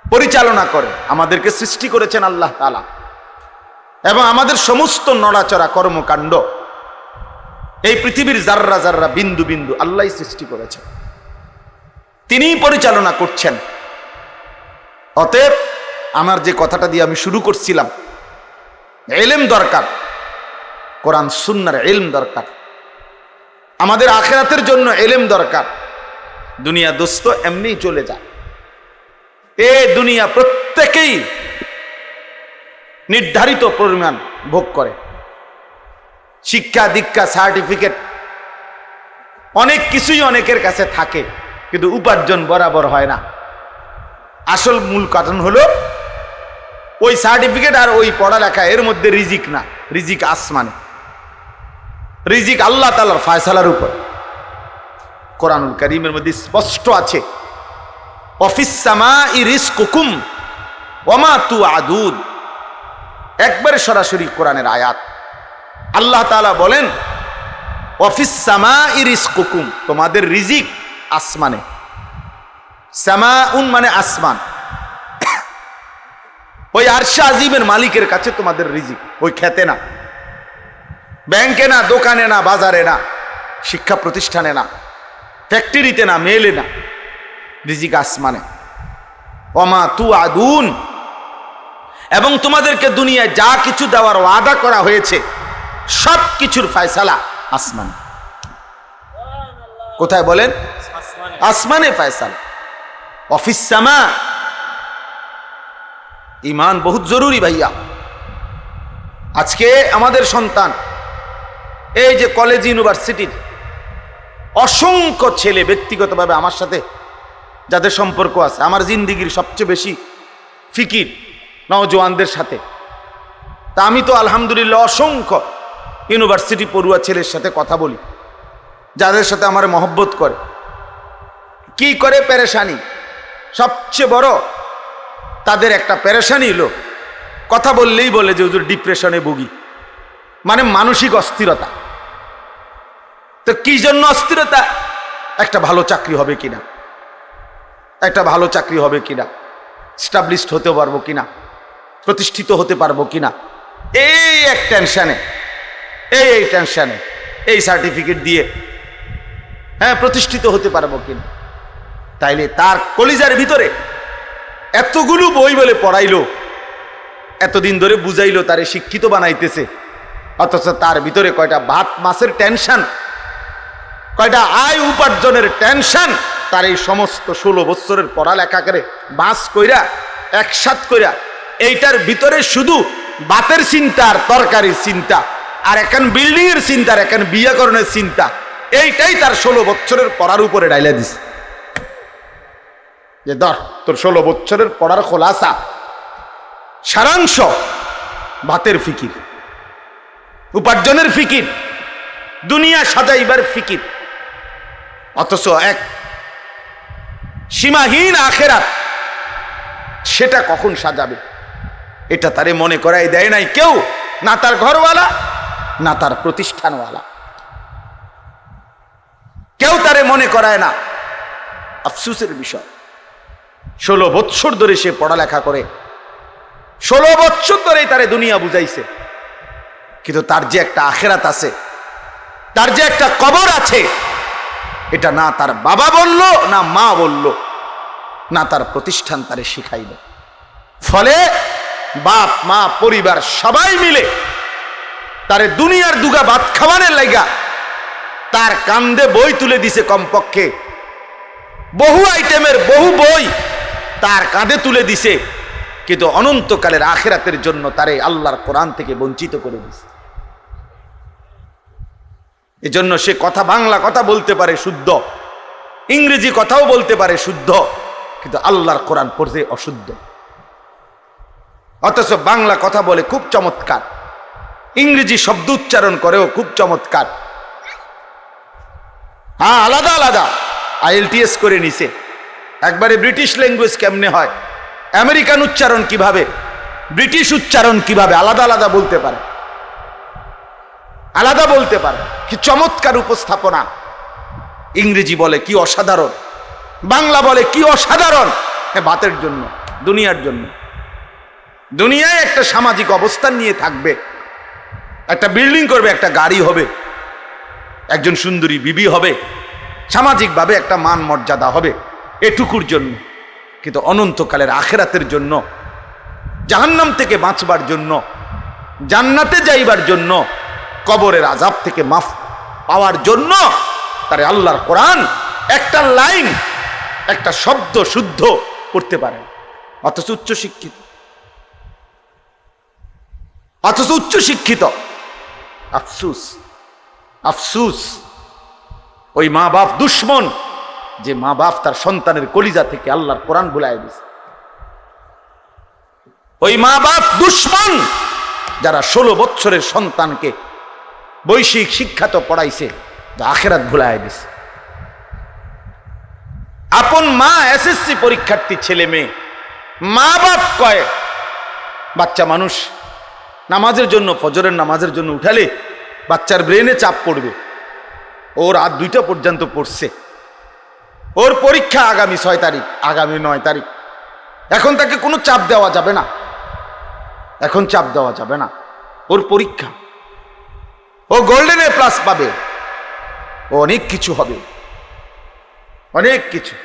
S1: পরিচালনা করে। আমাদেরকে সৃষ্টি করেছেন আল্লাহ তাআলা, এবং আমাদের সমস্ত নড়াচড়া কর্মকাণ্ড এই পৃথিবীর জাররা জাররা বিন্দু বিন্দু আল্লাহই সৃষ্টি করেছেন, তিনিই পরিচালনা করছেন। অতএব আমার যে কথাটা দিয়ে আমি শুরু করছিলাম, ইলম দরকার, কোরআন সুন্নাহর ইলম দরকার, আমাদের আখিরাতের জন্য ইলম দরকার। দুনিয়া দোস্ত এমনি চলে যায়, এ দুনিয়া প্রত্যেকেই নির্ধারিত পরিমাণ ভোগ করে। শিক্ষা দীক্ষা সার্টিফিকেট অনেক কিছুই অনেকের কাছে থাকে, কিন্তু উপার্জন বরাবর হয় না। আসল মূল কারণ হলো ওই সার্টিফিকেট আর ওই পড়ালেখা, এর মধ্যে রিজিক না, রিজিক আসমানে, রিজিক আল্লাহ তাআলার ফয়সালার উপর। কোরআনুল কারীমের মধ্যে স্পষ্ট আছে, অফিস সামাই রিজকুকুম ওয়া মা তুআদুন। একবারে সরাসরি কোরআনের আয়াত। আল্লাহ তাআলা বলেন অফিস সামাই রিজকুকুম, তোমাদের রিজিক আসমানে। সামাউন মানে আসমান, ওই আরশে আজিমের মালিকের কাছে তোমাদের রিজিক, ওই খেতে না, ব্যাংকে না, দোকানে না, বাজারে না, শিক্ষা প্রতিষ্ঠানে না, ফ্যাক্টরিতে না, মেলে না, রিজিক আসমানে। ওমা তুআদুন, এবং তোমাদেরকে দুনিয়ায় যা কিছু দেওয়ার ওয়াদা করা হয়েছে সব কিছুর ফয়সালা আসমানে। কোথায় বলেন? আসমানে ফয়সালা। অফিস সামা। ঈমান বহুত জরুরি ভাইয়া। আজকে আমাদের সন্তান এই যে কলেজ ইউনিভার্সিটির অসংখ্য ছেলে, ব্যক্তিগতভাবে আমার সাথে যাদের সম্পর্ক আছে, আমার জিন্দিগির সবচেয়ে বেশি ফিকির নওজোয়ানদের সাথে। তা আমি তো আলহামদুলিল্লাহ অসংখ্য ইউনিভার্সিটি পড়ুয়া ছেলের সাথে কথা বলি, যাদের সাথে আমার মহব্বত করে। কি করে পেরেশানি, সবচেয়ে বড় তাদের একটা পেরেশানি হলো কথা বললেই বলে যে হুজুর ডিপ্রেশনে ভুগি, মানে মানসিক অস্থিরতা। তো কি জন্য অস্থিরতা? একটা ভালো চাকরি হবে কিনা, একটা ভালো চাকরি হবে কিনা, স্টাবলিশড হতে পারবো কিনা, প্রতিষ্ঠিত হতে পারবো কিনা, এই এক টেনশনে, এই টেনশনে, এই সার্টিফিকেট দিয়ে হ্যাঁ প্রতিষ্ঠিত হতে পারবো কিনা। তাইলে তার কলিজার ভিতরে এতগুলো বই বলে পড়াইলো, এতদিন ধরে বুঝাইলো, তারে শিক্ষিত বানাইতেছে, অথচ তার ভিতরে কয়টা ভাত মাছের টেনশন, কয়টা আয় উপার্জনের টেনশন। তার এই সমস্ত 16 বছরের পড়ালেখা করে বাস কইরা একসাথ কইরা এইটার ভিতরে শুধু ভাতের চিন্তা আর তরকারির চিন্তা, আর এখন বিল্ডিং এর চিন্তা, আর এখন বিয়াকরণের চিন্তা, এইটাই তার 16 বছরের পড়ার উপরে ডাইলা দিছে। যে ধর তোর 16 বছরের পড়ার খোলাসা, সারাংশ ভাতের ফিকির, উপার্জনের ফিকির, দুনিয়া সাজাইবার ফিকির, অথচ এক সীমাহীন আখেরাত সেটা কখন সাজাবে এটা তারে মনে করাই দেয় নাই কেউ, না তার ঘরওয়ালা, না তার প্রতিষ্ঠানওয়ালা, কেউ তারে মনে করায় না। আফসোসের বিষয়, 16 বছর ধরে সে পড়ালেখা করে, 16 বছর ধরেই তারে দুনিয়া বুঝাইছে, কিন্তু তার যে একটা আখেরাত আছে, তার যে একটা কবর আছে, এটা না তার বাবা বলল, না মা বলল, না তার প্রতিষ্ঠান তারে শিখাইল। ফলে বাপ মা পরিবার সবাই মিলে তারে দুনিয়ার দুগা ভাত খাওয়ানোর লাইগা তার কান্দে বই তুলে দিছে, কমপক্ষে বহু আইটেমের বহু বই তার কাঁধে তুলে দিছে, কিন্তু অনন্তকালের আখিরাতের জন্য তারে আল্লাহর কোরআন থেকে বঞ্চিত করে দিছে। এজন্য সে কথা, বাংলা কথা বলতে পারে শুদ্ধ, ইংরেজি কথাও বলতে পারে শুদ্ধ, কিন্তু আল্লাহর কোরআন পড়তে অশুদ্ধ। অথচ বাংলা কথা বলে খুব চমৎকার, ইংরেজি শব্দ উচ্চারণ করেও খুব চমৎকার। হ্যাঁ, আলাদা আলাদা IELTS করে নিছে, একবারে ব্রিটিশ ল্যাঙ্গুয়েজ কেমনে হয়, আমেরিকান উচ্চারণ কিভাবে, ব্রিটিশ উচ্চারণ কিভাবে, আলাদা আলাদা বলতে পারে, আলাদা বলতে পারে। কি চমৎকার উপস্থাপনা! ইংরেজি বলে কি অসাধারণ, বাংলা বলে কি অসাধারণ। ভাতের জন্য, দুনিয়ার জন্য, দুনিয়ায় একটা সামাজিক অবস্থান নিয়ে থাকবে, একটা বিল্ডিং করবে, একটা গাড়ি হবে, একজন সুন্দরী বিবি হবে, সামাজিকভাবে একটা মান মর্যাদা হবে, এটুকুর জন্য। কিন্তু অনন্তকালের আখিরাতের জন্য, জাহান্নাম থেকে বাঁচবার জন্য, জান্নাতে যাইবার জন্য কবরের আযাব থেকে মাফ পাওয়ার জন্য তারে আল্লাহর কোরআন একটা লাইন একটা শব্দ শুদ্ধ পড়তে পারে, অথচ উচ্চ শিক্ষিত, অথচ উচ্চ শিক্ষিত। আফসুস, আফসুস ওই মা বাপ দুশ্মন, যে মা বাপ তার সন্তানের কলিজা থেকে আল্লাহর কোরআন ভুলায় দিয়েছে। ওই মা বাপ দুশ্মন যারা 16 বছরের সন্তানকে বৈশ্বিক শিক্ষা তো পড়াইছে, আখিরাত ভুলায় দিছে। আপন মা এসএসসি পরীক্ষার্থী ছেলে মেয়ে, মা বাপ কয় বাচ্চা মানুষ নামাজের জন্য, ফজরের নামাজের জন্য উঠালে বাচ্চার ব্রেনে চাপ পড়বে। ওর রাত 2টা পর্যন্ত পড়ছে, ওর পরীক্ষা আগামী 6 তারিখ, আগামী 9 তারিখ। এখন তাকে কোনো চাপ দেওয়া যাবে না, এখন চাপ দেওয়া যাবে না। ওর পরীক্ষা, ও গোল্ডেন এ প্লাস পাবে, ও অনেক কিছু হবে, অনেক কিছু,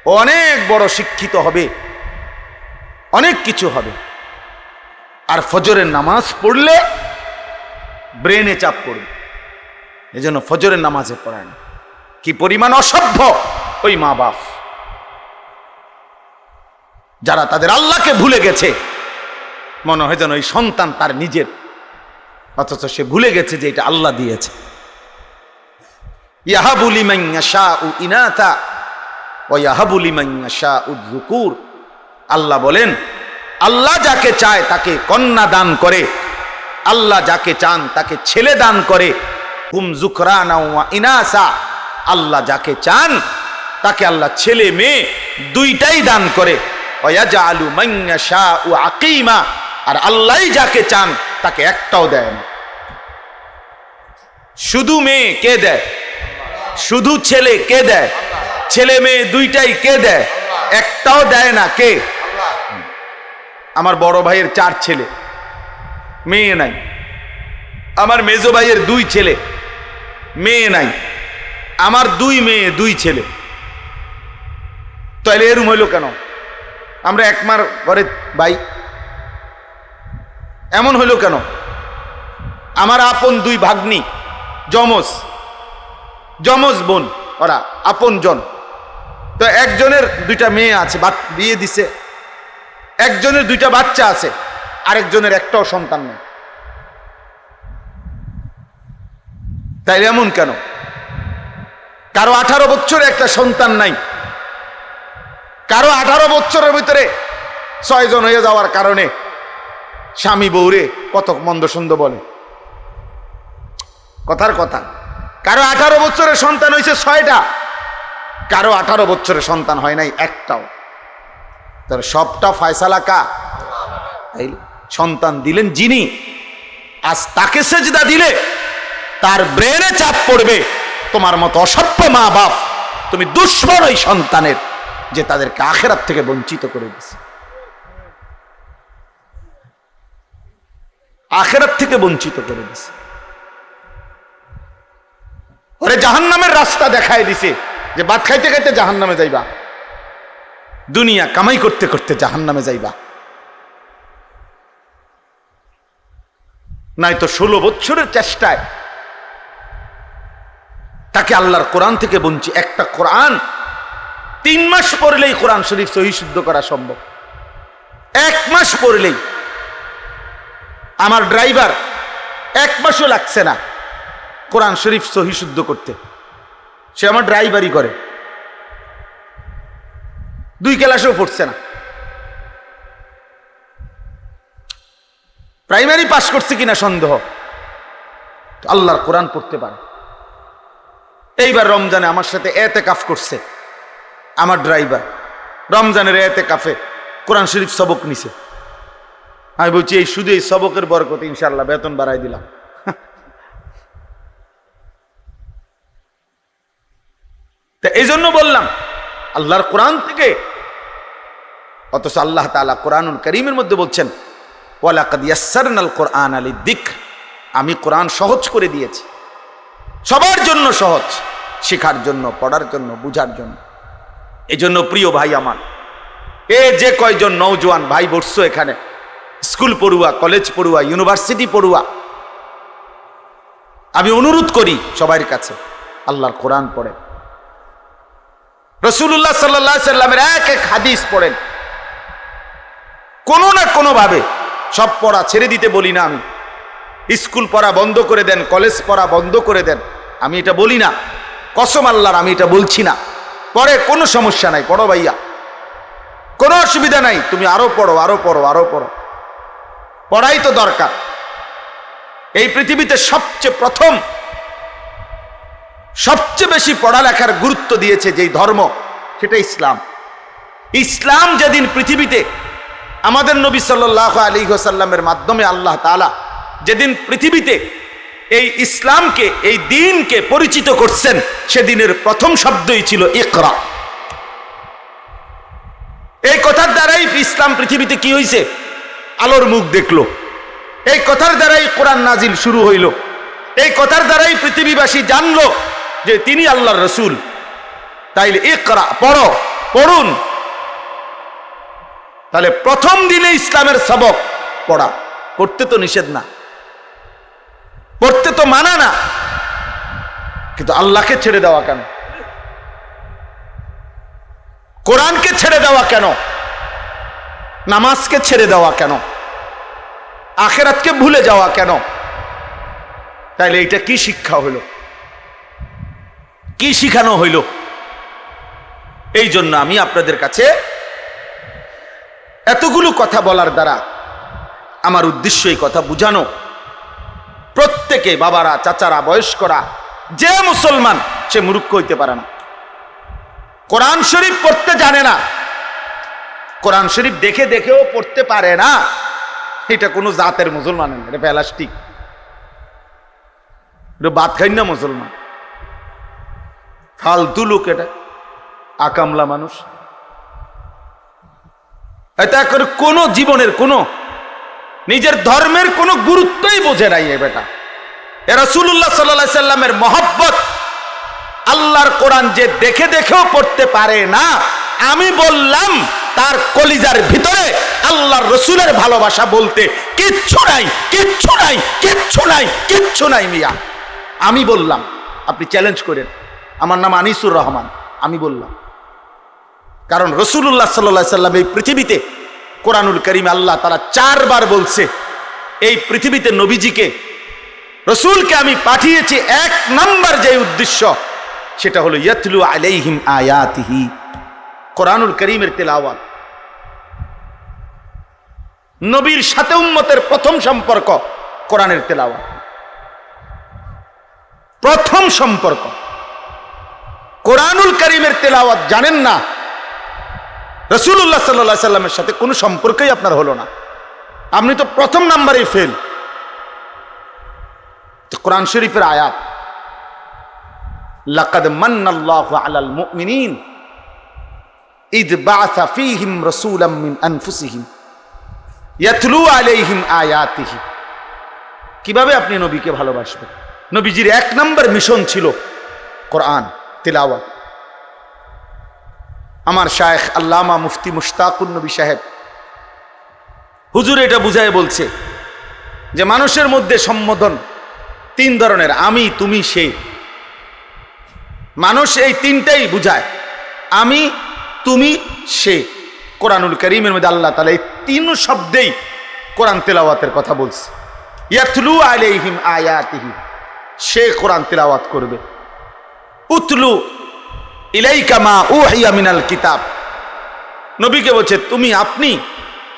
S1: ও অনেক বড় শিক্ষিত হবে, অনেক কিছু হবে। আর ফজরের নামাজ পড়লে ব্রেনে চাপ পড়বে, এজন্য ফজরের নামাজে পড়ায় না। কি পরিমাণ অসভ্য ওই মা বাপ, যারা তাদের আল্লাহকে ভুলে গেছে। মনে হয় যেন ওই সন্তান তার নিজের, অথচ সে ভুলে গেছে যে এটা আল্লাহ দিয়েছে। ইয়াহাবু লিমান ইয়াশাউ ইনাথা ওয়া ইয়াহাবু লিমান ইয়াশাউ যুকুর। আল্লাহ বলেন, আল্লাহ যাকে চায় তাকে কন্যা দান করে, আল্লাহ যাকে চান তাকে ছেলে দান করে। হুম যুকরানা ওয়া ইনাসা, আল্লাহ যাকে চান তাকে আল্লাহ ছেলে মেয়ে দুইটাই দান করে। ওয়া ইয়াজআলু মান ইয়াশাউ আকিমা, আর আল্লাহই যাকে চান তাকে একটাও দেয় না। শুধু মেয়ে কে দেয়? শুধু ছেলে কে দেয়? ছেলে মেয়ে দুইটাই কে দেয়? একটাও দেয় না। কে? আমার বড় ভাইয়ের 4 ছেলে, মেয়ে নাই। আমার মেজো ভাইয়ের 2 ছেলে, মেয়ে নাই। আমার 2 মেয়ে 2 ছেলে। তাহলে এরম হইল কেন? আমরা একমার ঘরে ভাই, এমন হইল কেন? আমার আপন 2 ভাগ্নি, যমজ, যমজ বোন, ওরা আপন জন। তো একজনের 2টা মেয়ে আছে, বিয়ে দিছে, একজনের 2টা বাচ্চা আছে, আরেকজনের একটাও সন্তান নেই। তাই এমন কেন? কারো 18 বছরে একটা সন্তান নাই, কারো 18 বছরের ভিতরে 6 জন হয়ে যাওয়ার কারণে স্বামী বউরে কত মন্দ সুন্দ বলে। কথার কথা, কারো 18 বছরের সন্তান হয়েছে 6টা, কারো 18 বছরের সন্তান হয় নাই একটাও। তার সবটা ফয়সালা কা? সন্তান দিলেন যিনি, আজ তাকে সেজদা দিলে তার ব্রেনে চাপ পড়বে। তোমার মতো অসভ্য মা বাপ, তুমি দুশ্মন ওই সন্তানের, যে তাদেরকে আখিরাত থেকে বঞ্চিত করে দিয়েছে, আখিরাত থেকে বঞ্চিত করে দিয়েছে। ওরে জাহান্নামের রাস্তা দেখায় দিছে, যে ভাত খাইতে খাইতে জাহান্নামে যাইবা, দুনিয়া কামাই করতে করতে জাহান্নামে যাইবা। নাই তো 16 বছরের চেষ্টায় তাকে আল্লাহর কোরআন থেকে বঞ্চিত। একটা কোরআন 3 মাস পড়লেই কোরআন শরীফ সহি শুদ্ধ করা সম্ভব, 1 মাস পড়লেই। আমার ড্রাইভার 1 মাসও লাগছে না কোরআন শরীফ সহি শুদ্ধ করতে, সে আমার ড্রাইভারই করে, 2 ক্লাসেও পড়ছে না। প্রাইমারি পাস করছে কিনা সন্দেহ, আল্লাহর কোরআন পড়তে পারে। এইবার রমজানে আমার সাথে এতেকাফ করছে আমার ড্রাইভার, রমজানের এতেকাফে কোরআন শরীফ সবক নিছে। আমি বলছি এই শুধু এই সবকের বরকতে ইনশাআল্লাহ বেতন বাড়াই দিলাম। তা এই জন্য বললাম আল্লাহর কোরআন থেকে। অথচ আল্লাহ তাআলা কোরআনুল কারীমের মধ্যে বলছেন, ওয়ালাকাদ ইয়াসসারনাল কোরআনা লিযিকর, আমি কোরআন সহজ করে দিয়েছি, সবার জন্য সহজ, শেখার জন্য, পড়ার জন্য, বুঝার জন্য। এই জন্য প্রিয় ভাই আমার, এ যে কয়জন নওজোয়ান ভাই বসছো এখানে, স্কুল পড়ুয়া, কলেজ পড়ুয়া, ইউনিভার্সিটি পড়ুয়া, আমি অনুরোধ করি সবার কাছে, আল্লাহর কোরআন পড়েন, রাসূলুল্লাহ সাল্লাল্লাহু আলাইহি সাল্লামের এক এক হাদিস পড়েন, কোনো না কোনো ভাবে। সব পড়া ছেড়ে দিতে বলি না আমি, স্কুল পড়া বন্ধ করে দেন, কলেজ পড়া বন্ধ করে দেন, আমি এটা বলি না, কসম আল্লাহর আমি এটা বলছি না। পরে কোনো সমস্যা নাই, পড়ো ভাইয়া, কোনো অসুবিধা নাই, তুমি আরো পড়ো, আরো পড়ো, আরো পড়ো, পড়াই তো দরকার। এই পৃথিবীতে সবচেয়ে প্রথম সবচেয়ে বেশি পড়ালেখার গুরুত্ব দিয়েছে যেই ধর্ম, সেটা ইসলাম। ইসলাম যেদিন পৃথিবীতে আমাদের নবী সাল্লাল্লাহু আলাইহি ওয়াসাল্লামের মাধ্যমে আল্লাহ তাআলা যেদিন পৃথিবীতে এই ইসলামকে, এই দ্বীনকে পরিচিত করছেন, সেদিনের প্রথম শব্দই ছিল ইকরা। এই কথার দ্বারাই ইসলাম পৃথিবীতে কি হয়েছে? আলোর মুখ দেখলো। এই কথার দ্বারাই কোরআন নাজিল শুরু হইল। এই কথার দ্বারাই পৃথিবীবাসী জানলো যে তিনি আল্লাহর রসুল। তাইলে ইকরা, পড়ো, পড়ুন। তাহলে প্রথম দিনে ইসলামের সবক পড়া। পড়তে তো নিষেধ না, পড়তে তো মানা না, কিন্তু আল্লাহকে ছেড়ে দেওয়া কেন? কোরআনকে ছেড়ে দেওয়া কেন? নামাজকে ছেড়ে দেওয়া কেন? আখিরাতকে ভুলে যাওয়া কেন? তাইলে এটা কি শিক্ষা হইল? কি শিখানো হইল? এই জন্য আমি আপনাদের কাছে এতগুলো কথা বলার দ্বারা আমার উদ্দেশ্য এই কথা বুঝানো, প্রত্যেকে, বাবারা, চাচারা, বয়স্করা, যে মুসলমান সে মূর্খ হইতে পারে না। কোরআন শরীফ পড়তে জানে না, কোরআন শরীফ দেখে দেখেও পড়তে পারে না, এটা কোনো জাতের মুসলমান না, এটা প্লাস্টিক, এটা ভাত খাই না মুসলমান, ফালতু লোক, এটা আকামলা মানুষ। এটা করে কোনো জীবনের কোনো নিজের ধর্মের কোনো গুরুত্বই বোঝে নাই এ বেটা। এ রাসূলুল্লাহ সাল্লাল্লাহু আলাইহি সাল্লামের মহব্বত, আল্লাহর কোরআন যে দেখে দেখেও পড়তে পারে না, আমি বললাম তার কলিজার ভিতরে আল্লাহর রসুলের ভালোবাসা বলতে কিচ্ছু নাই, কিচ্ছু নাই, কিচ্ছু নাই, কিচ্ছু নাই মিয়া। আমি বললাম, আপনি চ্যালেঞ্জ করেন, আমার নাম আনিসুর রহমান, আমি বললাম। কারণ রাসূলুল্লাহ সাল্লাল্লাহু আলাইহি সাল্লাম এই পৃথিবীতে, কোরআনুল কারীমে আল্লাহ তাআলা 4 বার বলছে এই পৃথিবীতে নবীজিকে, রসুলকে আমি পাঠিয়েছি এক নাম্বার যে উদ্দেশ্য, সেটা হলো ইয়াতলু আলাইহিম আয়াতিহি, কোরআনুল কারীমের তেলাওয়াত। নবীর সাথে উম্মতের প্রথম সম্পর্ক কোরআনের তেলাওয়াত, প্রথম সম্পর্ক কোরআনুল কারীমের তেলাওয়াত। জানেন না, রাসূলুল্লাহ সাল্লাল্লাহু আলাইহি সাল্লামের সাথে কোনো সম্পর্কই আপনার হলো না, আপনি তো প্রথম নাম্বারে ফেল। কোরআন শরীফের আয়াত, লাকাদ মান্নাল্লাহু আলাল মুমিনিন ইদ বাআসা ফীহিম রাসূলাম মিন আনফুসিহিম ইয়াতলু আলাইহিম আয়াতিহি। কিভাবে আপনি নবীকে ভালোবাসবেন? নবীজির 1 নম্বর মিশন ছিল কোরআন তিলাওয়াত। আমার শায়েখ আল্লামা মুফতি মুশতাকুন নবী সাহেব হুজুর এটা বুঝায় বলছে যে মানুষের মধ্যে সম্বোধন 3 ধরনের, আমি, তুমি, সে। মানুষ এই 3টাই বুঝায়, আমি, তুমি, সে। কোরআনুল কারীমের মধ্যে আল্লাহ তাআলা এই 3 শব্দেই কোরআন তেলাওয়াতের কথা বলছে। ইয়াতলু আলাইহিম আয়াতিহি, সে কোরআন তেলাওয়াত করবে। উতলু ইলাইকা মা উহিয়া মিনাল কিতাব, নবীকে বলছে তুমি, আপনি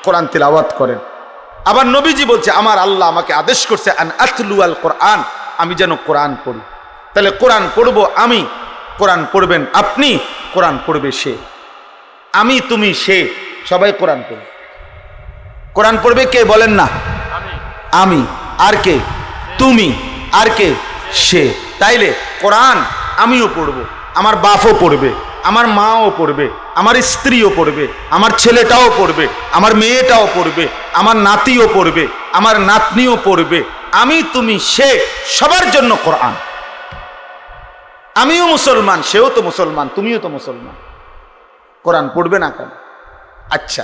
S1: কোরআন তেলাওয়াত করেন। আবার নবীজি বলছে আমার আল্লাহ আমাকে আদেশ করছে আন আতলু আল কোরআন, আমি যেন কোরআন পড়ি। তাহলে কোরআন পড়বো আমি, কোরআন পড়বেন আপনি, কোরআন পড়বে সে। আমি, তুমি, সে, সবাই কোরআন পড়বে। কোরআন পড়বে কে বলেন না? আমি। আর কে? তুমি। আর কে? সে। তাইলে কোরআন আমিও পড়বো, আমার বাপও পড়বে, আমার মাও পড়বে, আমার স্ত্রীও পড়বে, আমার ছেলেটাও পড়বে, আমার মেয়েটাও পড়বে, আমার নাতিও পড়বে, আমার নাতনিও পড়বে। আমি, তুমি, সে, সবার জন্য কোরআন। আমিও মুসলমান, সেও তো মুসলমান, তুমিও তো মুসলমান, কোরআন পড়বে না কেন? আচ্ছা,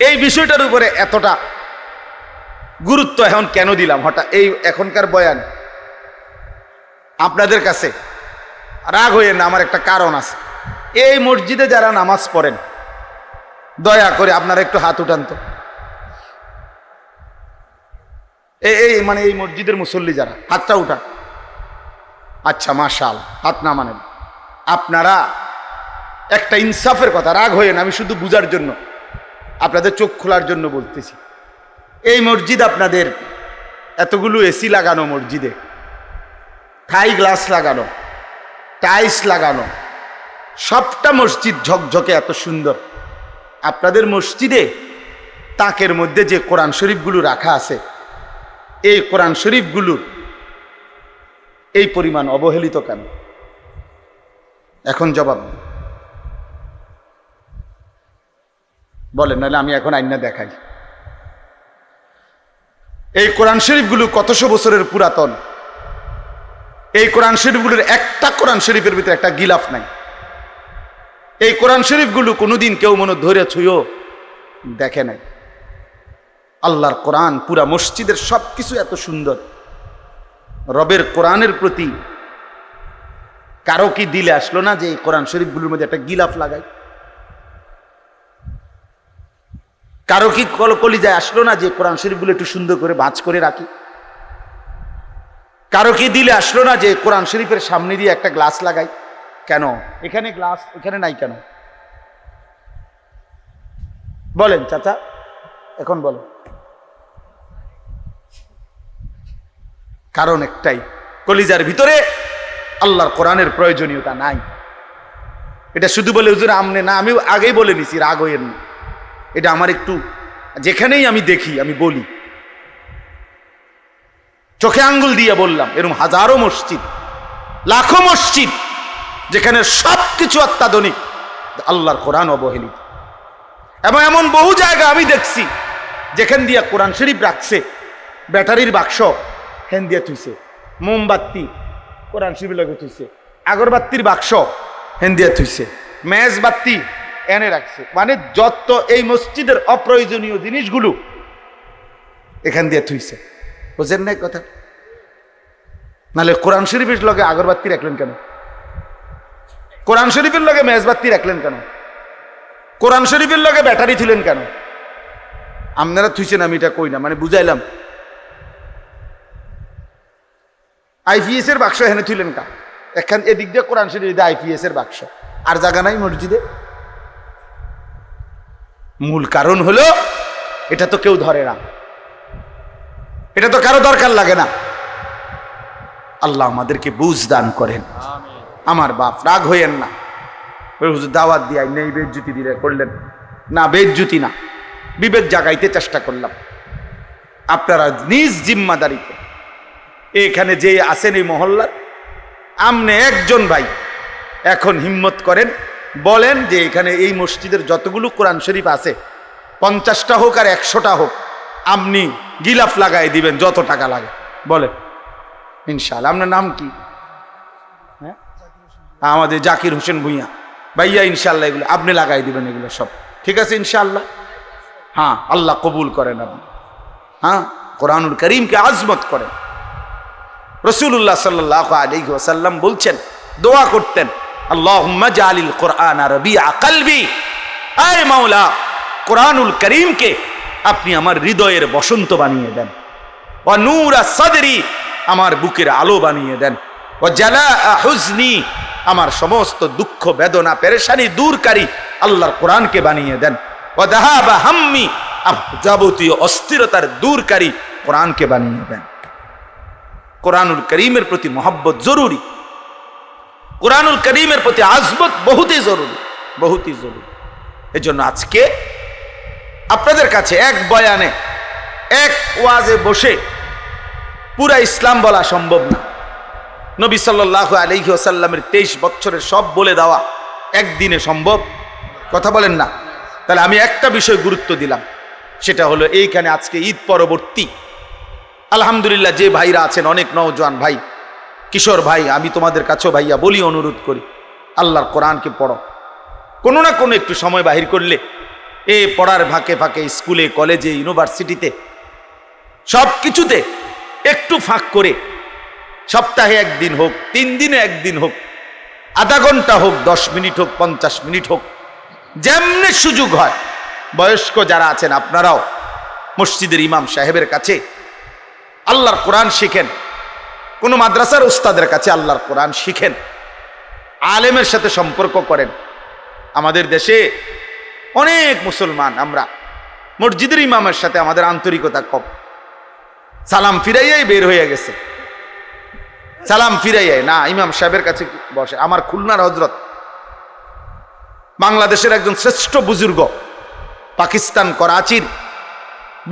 S1: এই বিষয়টার উপরে এতটা গুরুত্ব এখন কেন দিলাম হঠাৎ এই এখনকার বয়ান? আপনাদের কাছে রাগ হইয়েন না, আমার একটা কারণ আছে। এই মসজিদে যারা নামাজ পড়েন, দয়া করে আপনারা একটু হাত উঠান তো। এই মানে এই মসজিদের মুসল্লি যারা, হাতটা উঠান। আচ্ছা, মাশাআল্লাহ, হাত না মানেন। আপনারা একটা ইনসাফের কথা, রাগ হইয়েন, আমি শুধু বুঝার জন্য, আপনাদের চোখ খোলার জন্য বলতেছি। এই মসজিদ আপনাদের এতগুলো এসি লাগানো, মসজিদে থাই গ্লাস লাগানো, টাইলস লাগানো, সবটা মসজিদ ঝকঝকে এত সুন্দর। আপনাদের মসজিদে তাকের মধ্যে যে কোরআন শরীফগুলো রাখা আছে, এই কোরআন শরীফগুলোর এই পরিমাণ অবহেলিত কেন? এখন জবাব বলেন, নাহলে আমি এখন আইনা দেখাই। এই কোরআন শরীফগুলো কতশো বছরের পুরাতন। এই কোরআন শরীফগুলোর একটা কোরআন শরীফের ভিতরে একটা গিলাফ নাই। এই কোরআন শরীফগুলো কোনোদিন কেউ মনে ধরে ছুঁয়ো দেখে নাই। আল্লাহর কোরআন, পুরা মসজিদের সবকিছু এত সুন্দর। রবের কোরআনের প্রতি কারো কি দিলে আসলো না যে এই কোরআন শরীফগুলোর মধ্যে একটা গিলাফ লাগাই? কারো কি কলিজায় আসলো না যে কোরআন শরীফগুলো একটু সুন্দর করে ভাঁজ করে রাখি? কারো কি দিলে আসলো না যে কোরআন শরীফের সামনে দিয়ে একটা গ্লাস লাগাই? কেন এখানে গ্লাস, এখানে নাই কেন? বলেন চাচা, এখন বলেন। কারণ একটাই, কলিজার ভিতরে আল্লাহর কোরআনের প্রয়োজনীয়তা নাই। এটা শুধু বলে হুজুর আমনে না, আমি আগেই বলে নিছি, রাগ হইয়েন না। এটা আমার একটু, যেখানেই আমি দেখি আমি বলি, চোখে আঙ্গুল দিয়ে বললাম। এরকম হাজারো মসজিদ, লাখো মসজিদ যেখানে সবকিছু অত্যাধুনিক, আল্লাহর কোরআন অবহেলিত। এবং এমন বহু জায়গা আমি দেখছি যেখান দিয়ে কোরআন শরীফ রাখছে, ব্যাটারির বাক্স হেন দিয়ে থুইছে, মোমবাতি কোরআন শরীফ লাগে থুইছে, আগরবাতির বাক্স হেন দিয়ে থুইছে, মেজবাতি এনে রাখছে। মানে যত এই মসজিদের অপ্রয়োজনীয় জিনিসগুলো এখান দিয়ে থুইছে। বুঝেন না কথা? নাহলে কোরআন শরীফের লগে আগরবাতি রাখলেন কেন? কোরআন শরীফের লগে মেজবাতি রাখলেন কেন? কোরআন শরীফের লগে ব্যাটারি থুলেন কেন? আপনারা থুইছেন, আমি এটা কই না, মানে বুঝাইলাম। আইপিএস এর বাক্স এখানে থুলেন কা? এখান এদিক দিয়ে কোরআন শরীফ, আইপিএস এর বাক্স, আর জায়গা নাই মসজিদে। মূল কারণ হলো এটা তো কেউ ধরে না, এটা তো কারো দরকার লাগে না। আল্লাহ আমাদেরকে বুঝ দান করেন। আমার বাপ, রাগ হইয়েন না, দাওয়াত দিয়ে নেই বেজ্জুতি দিলে করলেন না, বেজ্জুতি না, বিবেক জাগাইতে চেষ্টা করলাম। আপনারা নিজ জিম্মাদারিতে এখানে যে আছেন এই মহল্লার, আমনে একজন ভাই এখন হিম্মত করেন, বলেন যে এখানে এই মসজিদের যতগুলো কোরআন শরীফ আছে, 50টা হোক আর 100টা হোক, আপনি গিলাফ লাগাই দিবেন, যত টাকা লাগে। বলেন ইনশাআল্লাহ। আপনার নাম কি? হ্যাঁ, আমাদের জাকির হোসেন ভুঁইয়া ভাইয়া। ইনশাআল্লাহ এগুলো আপনি লাগাই দিবেন, এগুলো সব ঠিক আছে ইনশাআল্লাহ। হ্যাঁ, আল্লাহ কবুল করেন আপনি। হ্যাঁ, কোরআনুল করিমকে আজমত করেন। রাসূলুল্লাহ সাল্লাল্লাহু আলাইহি ওয়াসাল্লাম বলছেন, দোয়া করতেন, আল্লাহুম্মা জালিল কোরআন রবিআ কলবি, আয় মাওলা কোরআনুল করিমকে আপনি আমার হৃদয়ের বসন্ত বানিয়ে দেন, ওয়া নূরা সাদরি, আমার বুকের আলো বানিয়ে দেন, ওয়া জালাআ হুজনি, আমার সমস্ত দুঃখ বেদনা পেরেশানি দূরকারী আল্লাহর কোরআনকে বানিয়ে দেন, ওয়া যাহাবা হাম্মি, যাবতীয় অস্থিরতার দূরকারী কোরআনকে বানিয়ে দেন। কোরআনুল করিমের প্রতি মহব্বত জরুরি, কোরআনুল করিমের প্রতি আজমত বহুতই জরুরি, বহুতই জরুরি। এজন্য আজকে আপনাদের কাছে এক বয়ানে, এক ওয়াজে বসে পুরা ইসলাম বলা সম্ভব না। নবী সাল্লাল্লাহু আলাইহি ওয়াসাল্লামের 23 বছরের সব বলে দেওয়া একদিনে সম্ভব? কথা বলেন না। তাহলে আমি একটা বিষয় গুরুত্ব দিলাম, সেটা হলো এইখানে আজকে ঈদ পরবর্তী আলহামদুলিল্লাহ যে ভাইরা আছেন, অনেক নওজোয়ান ভাই, কিশোর ভাই, আমি তোমাদের কাছেও ভাইয়া বলি, অনুরোধ করি, আল্লাহর কোরআনকে পড়ো। কোনো না কোনো একটু সময় বাহির করলে এই পড়ার ফাঁকে ফাঁকে স্কুলে, কলেজে, ইউনিভার্সিটিতে, সব কিছুতে একটু ফাঁক করে সপ্তাহে একদিন হোক, 3 দিনে একদিন হোক, আধা ঘন্টা হোক, 10 মিনিট হোক, 50 মিনিট হোক, যেমনি সুযোগ হয়, বয়স্ক যারা আছেন আপনারাও মসজিদের ইমাম সাহেবের কাছে আল্লাহর কোরআন শিখেন, কোনো মাদ্রাসার উস্তাদের কাছে আল্লাহর কোরআন শিখেন, আলেমের সাথে সম্পর্ক করেন। আমাদের দেশে অনেক মুসলমান আমরা মসজিদের ইমামের সাথে আমাদের আন্তরিকতা কম, সালাম ফিরাইয়াই বের হয়ে গেছে, সালাম ফিরাইয়াই না ইমাম সাহেবের কাছে বসে। আমার খুলনার হজরত, বাংলাদেশের একজন শ্রেষ্ঠ বুজুর্গ, পাকিস্তান করাচির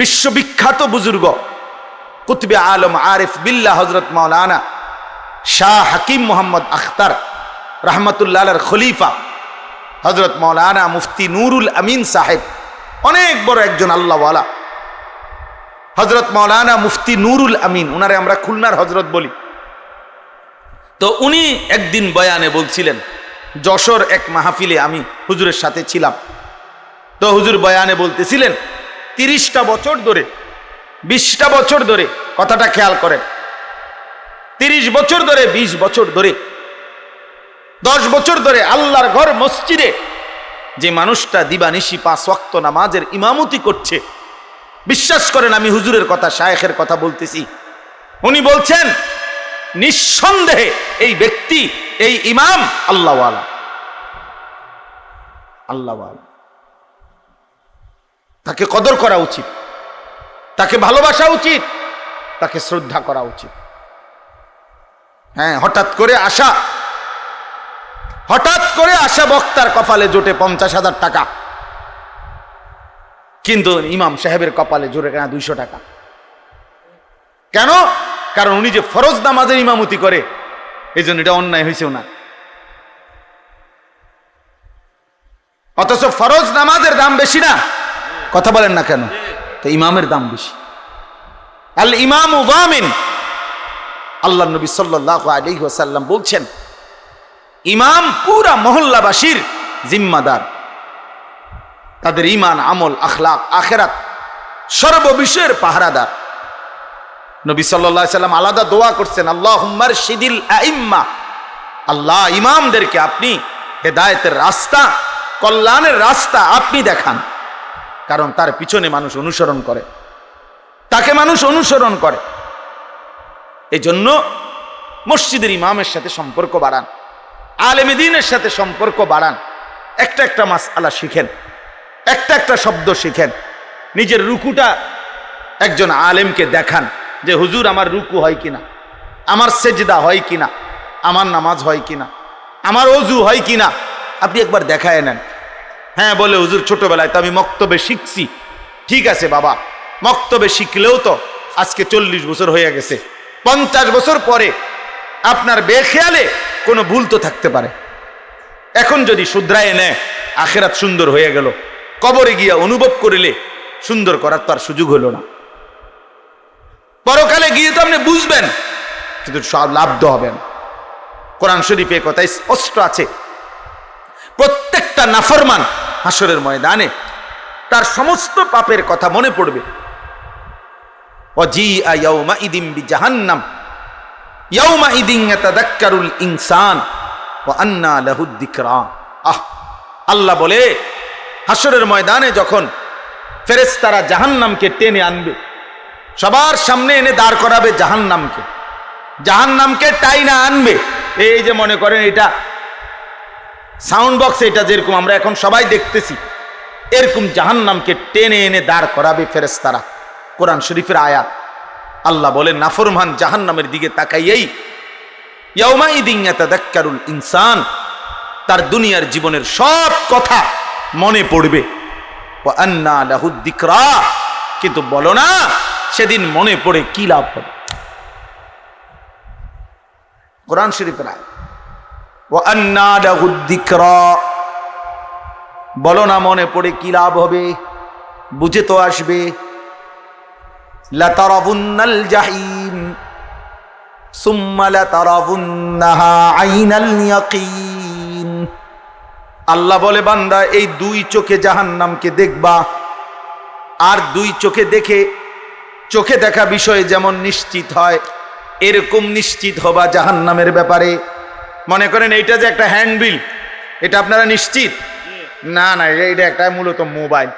S1: বিশ্ববিখ্যাত বুজুর্গ, কুতবে আলম আরিফ বিল্লাহ হজরত মাওলানা শাহ হাকিম মোহাম্মদ আখতার রহমতুল্লাহ আলাইহির খলিফা হজরত মাওলানা মুফতি নুরুল আমিন সাহেব, অনেক বড় একজন আল্লাহওয়ালা, হজরত মাওলানা মুফতি নুরুল আমিন, উনারে আমরা খুলনার হজরত বলি। তো উনি একদিন বয়ানে বলছিলেন, যশোর এক মাহফিলে আমি হুজুরের সাথে ছিলাম। তো হুজুর বয়ানে বলতেছিলেন 30টা বছর ধরে, 20টা বছর ধরে, কথাটা খেয়াল করেন, 30 বছর ধরে, 20 বছর ধরে, 10 বছর ধরে আল্লাহর ঘর মসজিদে যে মানুষটা দিবানিশি 5 ওয়াক্ত নামাজের ইমামতি করছে, বিশ্বাস করেন আমি হুজুরের কথা, শায়েখের কথা বলতেছি, উনি বলছেন নিঃসন্দেহে এই ব্যক্তি, এই ইমাম আল্লাহওয়ালা, আল্লাহওয়ালা। তাকে কদর করা উচিত, তাকে ভালোবাসা উচিত, তাকে শ্রদ্ধা করা উচিত। হ্যাঁ, হঠাৎ করে আসা বক্তার কপালে জোটে 50,000 টাকা, কিন্তু ইমাম সাহেবের কপালে জোরে কেনা 200 টাকা। কেন? কারণ উনি যে ফরজ নামাজের ইমামতি করে, এই জন্য এটা অন্যায় হয়েছেও না। অথচ ফরজ নামাজের দাম বেশি না, কথা বলেন না কেন? তো ইমামের দাম বেশি। আল ইমাম ওয়ামিন, আল্লাহ নবী সাল্লাল্লাহু আলাইহি ওয়াসাল্লাম বলছেন, ইমাম পুরা মহল্লাবাসীর জিম্মাদার, তাদের ঈমান, আমল, আখলাক, আখিরাত সর্ববিষয়ের পাহারাদার। নবী সাল্লাল্লাহু আলাইহি ওয়াসাল্লাম আলাদা দোয়া করছেন, আল্লাহুম্মা রশিদিল আইম্মা, আল্লাহ ইমামদেরকে আপনি হেদায়েতের রাস্তা, কল্যাণের রাস্তা আপনি দেখান। কারণ তার পিছনে মানুষ অনুসরণ করে, তাকে মানুষ অনুসরণ করে। এই জন্য মসজিদের ইমামের সাথে সম্পর্ক বাড়ান, আলেম দ্বীনের সাথে সম্পর্ক বাড়ান, একটা একটা মাসআলা শিখেন, একটা একটা শব্দ শিখেন, নিজের রুকুটা একজন আলেমকে দেখান যে হুজুর আমার রুকু হয় কিনা, আমার সেজদা হয় কিনা, আমার নামাজ হয় কিনা, আমার ওযু হয় কিনা, আপনি একবার দেখায় নেন। হ্যাঁ, বলে হুজুর ছোটবেলায় তো আমি মক্তবে শিখছি। ঠিক আছে বাবা, মক্তবে শিখলেও তো আজকে 40 বছর হয়ে গেছে, 50 বছর পরে আপনার বেখেয়ালে কোনো ভুল তো থাকতে পারে। এখন যদি শুধরায় নেয়, আখিরাত সুন্দর হয়ে গেল, কবরে গিয়া অনুভব করিলে সুন্দর করার তো আর সুযোগ হলো না। পরকালে গিয়ে তো আপনি বুঝবেন, কিন্তু সব লাভ তো হবে না। কোরআন শরীফে কথা স্পষ্ট আছে, প্রত্যেকটা নাফরমান হাসরের ময়দানে তার সমস্ত পাপের কথা মনে পড়বে। ওয়াজিআ ইয়াউমাইদিন বিজাহান্নাম ইয়াউমাইদিন ইয়াতাযাক্কারুল ইনসান ওয়া আন্না লাহুদ যিকরা। আল্লাহ বলে, হাসরের ময়দানে যখন ফেরেশতারা জাহান্নামকে টেনে আনবে, সবার সামনে এনে দাঁড় করাবে জাহান্নামকে, জাহান্নামকে টাইনা আনবে। এই যে মনে করেন এটা সাউন্ড বক্স, এটা যেরকম আমরা এখন সবাই দেখতেছি, এরকম জাহান্নামকে টেনে এনে দাঁড় করাবে ফেরেশতারা। কোরআন শরীফের আয়াত। আল্লাহ বলেন, নাফরমান জাহান্নামের দিকে তাকাইয়েই ইয়াউমাইদিন ইয়াতাযাক্কারুল ইনসান, তার দুনিয়ার জীবনের সব কথা মনে পড়বে। ওয়া আন্না লাহুদ যিকরা, কিন্তু বলো না সেদিন মনে পড়ে কি লাভ হবে? কোরআন শরীফের আয়াত, ওয়া আন্না লাহুদ যিকরা, বলো না মনে পড়ে কি লাভ হবে? বুঝে তো আসবে। লাতারাবুন্নাল জাহিম সুম্মা লাতারাবুন্নাহা আইনাল ইয়াকিন। আল্লাহ বলে, বান্দা এই 2 চোখে জাহান্নামকে দেখবা, আর 2 চোখে দেখে, চোখে দেখা বিষয়ে যেমন নিশ্চিত হয়, এরকম নিশ্চিত হবা জাহান্নামের ব্যাপারে। মনে করেন এইটা যে একটা হ্যান্ডবিল, এটা আপনারা নিশ্চিত? না না, এটা একটা মূলত মোবাইল।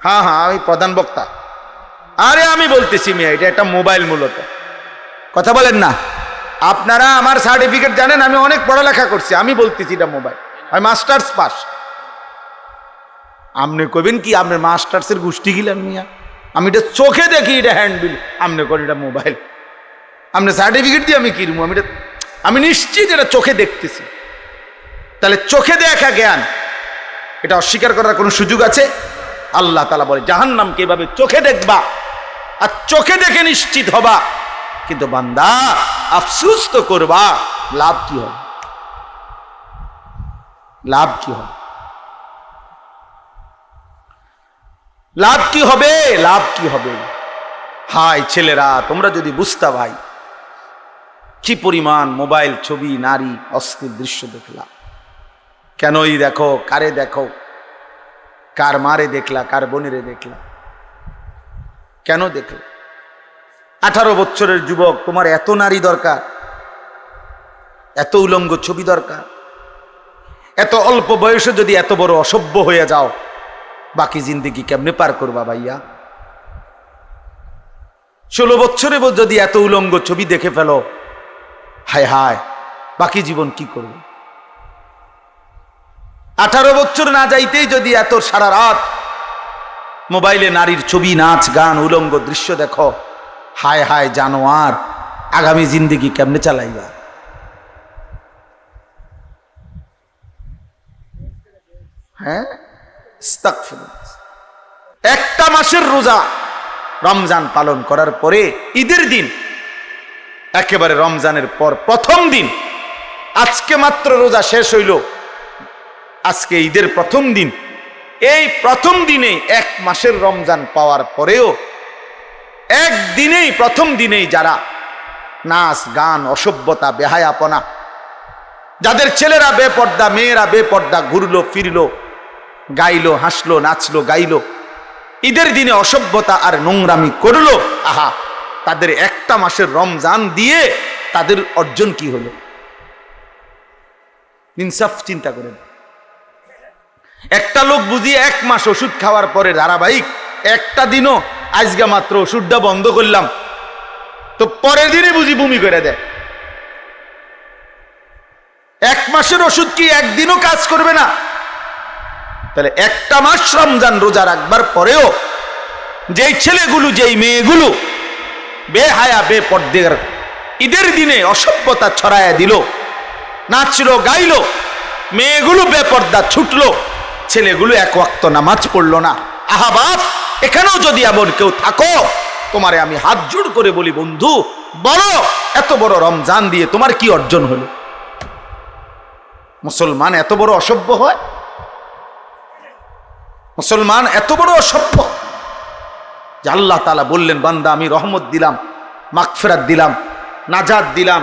S1: হ্যাঁ হ্যাঁ, আমি প্রধান বক্তা। আরে আমি বলতেছি মিয়া, এটা একটা মোবাইল মূলত। কথা বলেন না আপনারা। আমার সার্টিফিকেট জানেন, আমি অনেক পড়ালেখা করছি। আমি বলতেছি এটা মোবাইল, আমি মাস্টার্স পাস। আপনি কবেন কি আপনি মাস্টার্সের গোষ্ঠী গিলেন মিয়া? আমি এটা চোখে দেখি এটা হ্যান্ডবিল, আপনি করেন এটা মোবাইল। আপনি সার্টিফিকেট দিয়ে আমি কিনবো? আমি নিশ্চিত এটা চোখে দেখতেছি। তাহলে চোখে দেখা জ্ঞান, এটা অস্বীকার করার কোনো সুযোগ আছে? আল্লাহ তাআলা বলে জাহান্নামকে এভাবে চোখে দেখবা আর চোখে দেখে নিশ্চিত হবা, কিন্তু বান্দা আফসোস তো করবা। লাভ কি হবে? লাভ কি হবে? লাভ কি হবে? লাভ কি হবে? হায় ছেলেরা, তোমরা যদি বুঝতা ভাই, কি পরিমাণ মোবাইল, ছবি, নারী, অশ্লীল দৃশ্য দেখলা। কেনই দেখো, কারে দেখো, কার মারে দেখলা, কার বোনেরে দেখলা, কেন দেখলা? 18 বছরের যুবক, তোমার এত নারী দরকার, এত উলঙ্গ ছবি দরকার? এত অল্প বয়সে যদি এত বড় অসভ্য হয়ে যাও, বাকি জিন্দেগি কেমনে পার করবা ভাইয়া? 16 বছরে যদি এত উলঙ্গ ছবি দেখে ফেলো, হায় হায়, বাকি জীবন কি করবে? 18 বছর না যাইতেই যদি এত সারা রাত মোবাইলে নারীর ছবি, নাচ, গান, উলঙ্গ দৃশ্য দেখো, হায় হায় জানোয়ার, আগামী জিন্দেগি কেমনে চালাইবা? হ্যাঁ, একটা মাসের রোজা রমজান পালন করার পরে ঈদের দিন, একেবারে রমজানের পর প্রথম দিন, আজকে মাত্র রোজা শেষ হইল, আজকে ঈদের প্রথম দিন। এই প্রথম দিনে, এক মাসের রমজান পাওয়ার পরেও একদিনেই, প্রথম দিনেই যারা নাচ, গান, অসভ্যতা, বেহায়াপনা, যাদের ছেলেরা বেপর্দা, মেয়েরা বেপর্দা ঘুরলো ফিরলো, গাইলো, হাসলো, নাচলো, গাইলো, ঈদের দিনে অসভ্যতা আর নোংরামি করলো, আহা, তাদের একটা মাসের রমজান দিয়ে তাদের অর্জন কি হলো? ইনসাফ চিন্তা করেন। একটা লোক বুঝি এক মাস ওষুধ খাওয়ার পরে ধারাবাহিক একটা দিনও, আজকে মাত্র ওষুধটা বন্ধ করলাম, তো পরের দিনে বুঝি বমি করে দেয়। এক মাসের ওষুধ কি একদিনও কাজ করবে না? তাহলে একটা মাস রমজান রোজা রাখবার পরেও যেই ছেলেগুলো, যেই মেয়েগুলো বেহায়া, বেপর্দার ঈদের দিনে অসভ্যতা ছড়ায়া দিল, নাচলো, গাইলো, মেয়েগুলো বেপর্দা ছুটলো, ছেলেগুলো এক ওয়াক্ত নামাজ পড়লো না, আহা বাপ, এখানেও যদি এমন কেউ থাকো, তোমারে আমি হাত জোড় করে বলি, বন্ধু বলো, এত বড় রমজান দিয়ে তোমার কি অর্জন হলো? মুসলমান এত বড় অসভ্য হয়? মুসলমান এত বড় অসভ্য যে আল্লাহ তাআলা বললেন, বান্দা আমি রহমত দিলাম, মাগফিরাত দিলাম, নাজাত দিলাম,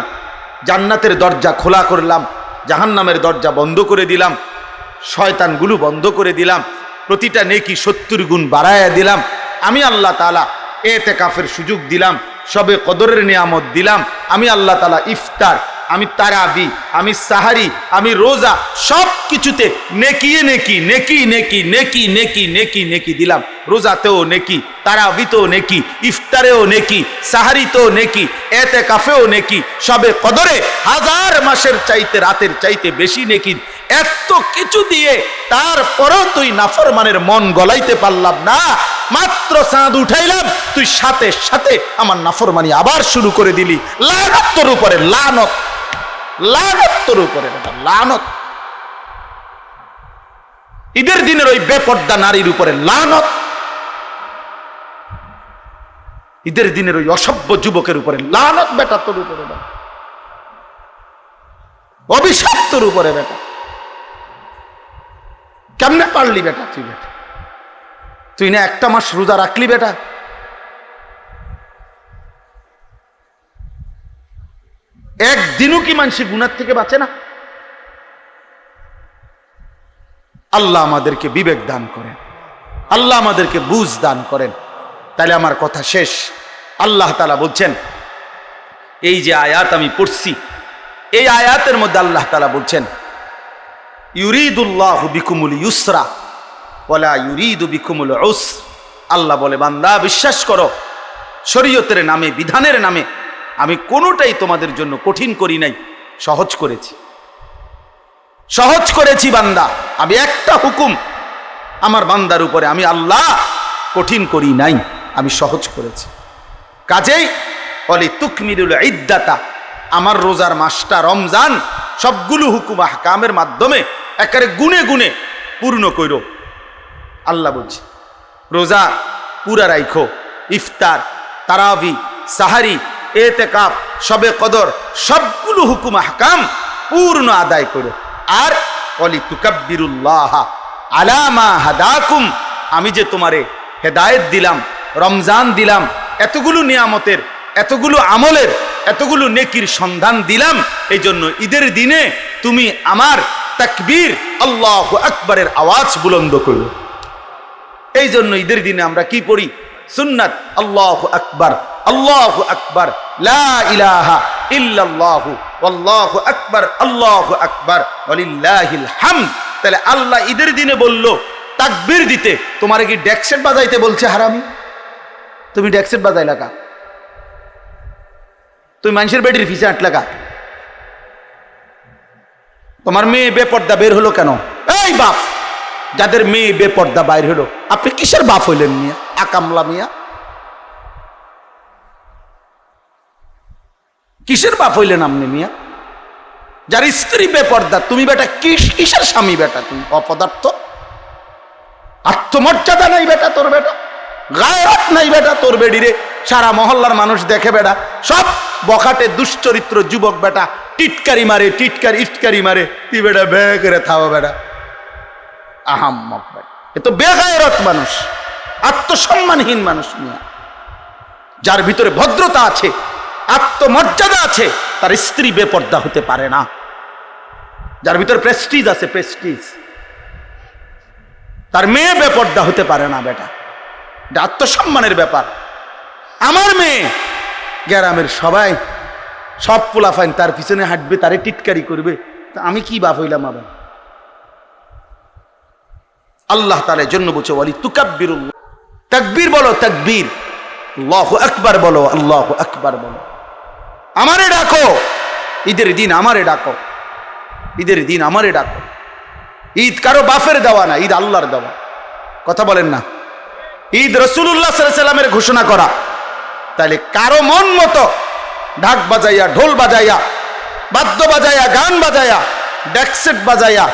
S1: জান্নাতের দরজা খোলা করলাম, জাহান্নামের দরজা বন্ধ করে দিলাম, শয়তানগুলো বন্ধ করে দিলাম, প্রতিটা নেকি 70 গুণ বাড়ায়া দিলাম। আমি আল্লাহ তাআলা ইতিকাফের সুযোগ দিলাম, সবে কদরের নিয়ামত দিলাম। আমি আল্লাহ তাআলা ইফতার, আমি তারাবি, আমি সাহারি, আমি রোজা, সব কিছুতে নেকি নেকি নেকি নেকি নেকি নেকি নেকি নেকি দিলাম। রোজাতেও নেকি, তারাবিতেও নেকি, ইফতারেও নেকি, সাহারিতেও নেকি, ইতিকাফেও নেকি, সবে কদরে 1000 মাসের চাইতে, রাতের চাইতে বেশি নেকি। এত কিছু দিয়ে তারপরও তুই নাফরমানের মন গলাইতে পারলাম না, মাত্র চাঁদ উঠাইলাম, তুই সাথে সাথে আমার নাফরমানি আবার শুরু করে দিলি। লানত তোর উপরে, লানত, লানত তোর উপরে, লানত। ঈদের দিনের ওই বেপর্দা নারীর উপরে লানত, ঈদের দিনের ওই অসভ্য যুবকের উপরে লানত, বেটা তোর উপরে, অভিশাপ তোর উপরে বেটা। কেমনে পারলি বেটা তুই? বেটা তুই না একটা মাস রোজা রাখলি বেটা? একদিনও কি মানুষ গুনার থেকে বাঁচে না? আল্লাহ আমাদেরকে বিবেক দান করেন, আল্লাহ আমাদেরকে বুঝ দান করেন। তাহলে আমার কথা শেষ। আল্লাহ তাআলা বলছেন, এই যে আয়াত আমি পড়ছি, এই আয়াতের মধ্যে আল্লাহ তাআলা বলছেন ইউরিদুল্লাহু বিকুমুল ইউসরা ওয়ালা ইউরিদু বিকুমুল উসর। আল্লাহ বলে, বান্দা বিশ্বাস করো, শরীয়তের নামে, বিধানের নামে আমি কোনোটাই তোমাদের জন্য কঠিন করি নাই, সহজ করেছি। সহজ করেছি বান্দা, আমি একটা হুকুম আমার বান্দার উপরে আমি আল্লাহ কঠিন করি নাই, আমি সহজ করেছি। কাজেই অলি তুকমিলুল ইদ্দাতা, আমার রোজার মাসটা রমজান সবগুলো হুকুম আহকামের মাধ্যমে একেবারে গুনে গুনে পূর্ণ কইরো। আল্লাহ বলছে রোজা পুরা রাইখো, ইফতার, তারাবি, সাহারি, এতেকাফ, শবে কদর সবগুলো হুকুম আহকাম পূর্ণ আদায় করো। আর অলি তুকাব্বিরুল্লাহ আলা মা হাদাকুম, আমি যে তোমারে হেদায়েত দিলাম, রমজান দিলাম, এতগুলো নিয়ামতের, এতগুলো আমলের, এতগুলো নেকির সন্ধান দিলাম, এই জন্য ঈদের দিনে তুমি আমার তাকবীর আল্লাহু আকবারের আওয়াজ বুলন্দ করো। এই জন্য ঈদের দিনে আমরা কি পড়ি? সুন্নাত আল্লাহু আকবার, আল্লাহু আকবার, লা ইলাহা ইল্লাল্লাহু ওয়াল্লাহু আকবার, আল্লাহু আকবার ওয়ালিল্লাহিল হামদ। তাহলে আল্লাহ ঈদের দিনে বলল তাকবীর দিতে, তোমারে কি ডেক্সেট বাজাইতে বলছে হারামি? তুমি ডেক্সেট বাজাই লাগা, তুমি মানুষের বেটির ফিসে আট লাগা। তোমার মেয়ে বেপর্দা বের হলো কেন? এই বাপ, যাদের মেয়ে বেপর্দা বাইর হলো, আপনি কিসের বাপ হইলেন মিয়া? আকামলা মিয়া, কিসের বাপ হইলেন আপনি মিয়া? যার স্ত্রী বেপর্দা, তুমি বেটা কিসের স্বামী বেটা? তুমি অপদার্থ, আত্মমর্যাদা নাই বেটা তোর, বেটা গায়রাত নাই বেটা তোর বেডিরে। সারা মহল্লার মানুষ দেখে বেটা, সব বখাটে দুশ্চরিত্র যুবক বেটা, টিটকারি মারে, ইটকারি মারে, তুই বেটা বে করে থাও বেটা, আহাম্মক বেটা। এ তো বেগায়রত মানুষ, আত্মসম্মানহীন মানুষ মিয়া। যার ভিতরে ভদ্রতা আছে, আত্মমর্যাদা আছে, তার স্ত্রী বেপর্দা হতে পারে না। যার ভিতরে প্রেস্টিজ আছে, প্রেস্টিজ, তার মেয়ে বেপর্দা হতে পারে না বেটা। এটা আত্মসম্মানের ব্যাপার। আমার মেয়ে গ্রামের সবাই, সব পোলাফাইন তার পিছনে হাঁটবে, তারে টিটকারি করবে, তা আমি কি বাপ হইলাম আবার? আল্লাহ তাআলার জন্য বলছে ওয়ালি তুকাব্বিরুল্লাহ, তাকবীর বলো, তাকবীর, আল্লাহু আকবার বলো, আল্লাহু আকবার বলো। আমারে ডাকো ঈদের দিন, আমারে ডাকো ঈদের দিন, আমারে ডাকো। ঈদ কারো বাপের দেওয়া না, ঈদ আল্লাহর দেওয়া। কথা বলেন না? ঈদ রাসূলুল্লাহ সাল্লাল্লাহু আলাইহি ওয়াসাল্লামের ঘোষণা করা। তাহলে কারো মন মতো ঢাক বাজাইয়া, ঢোল বাজাইয়া, বাদ্য বাজাইয়া, গান বাজাইয়া, ডেক্সেট বাজাইয়া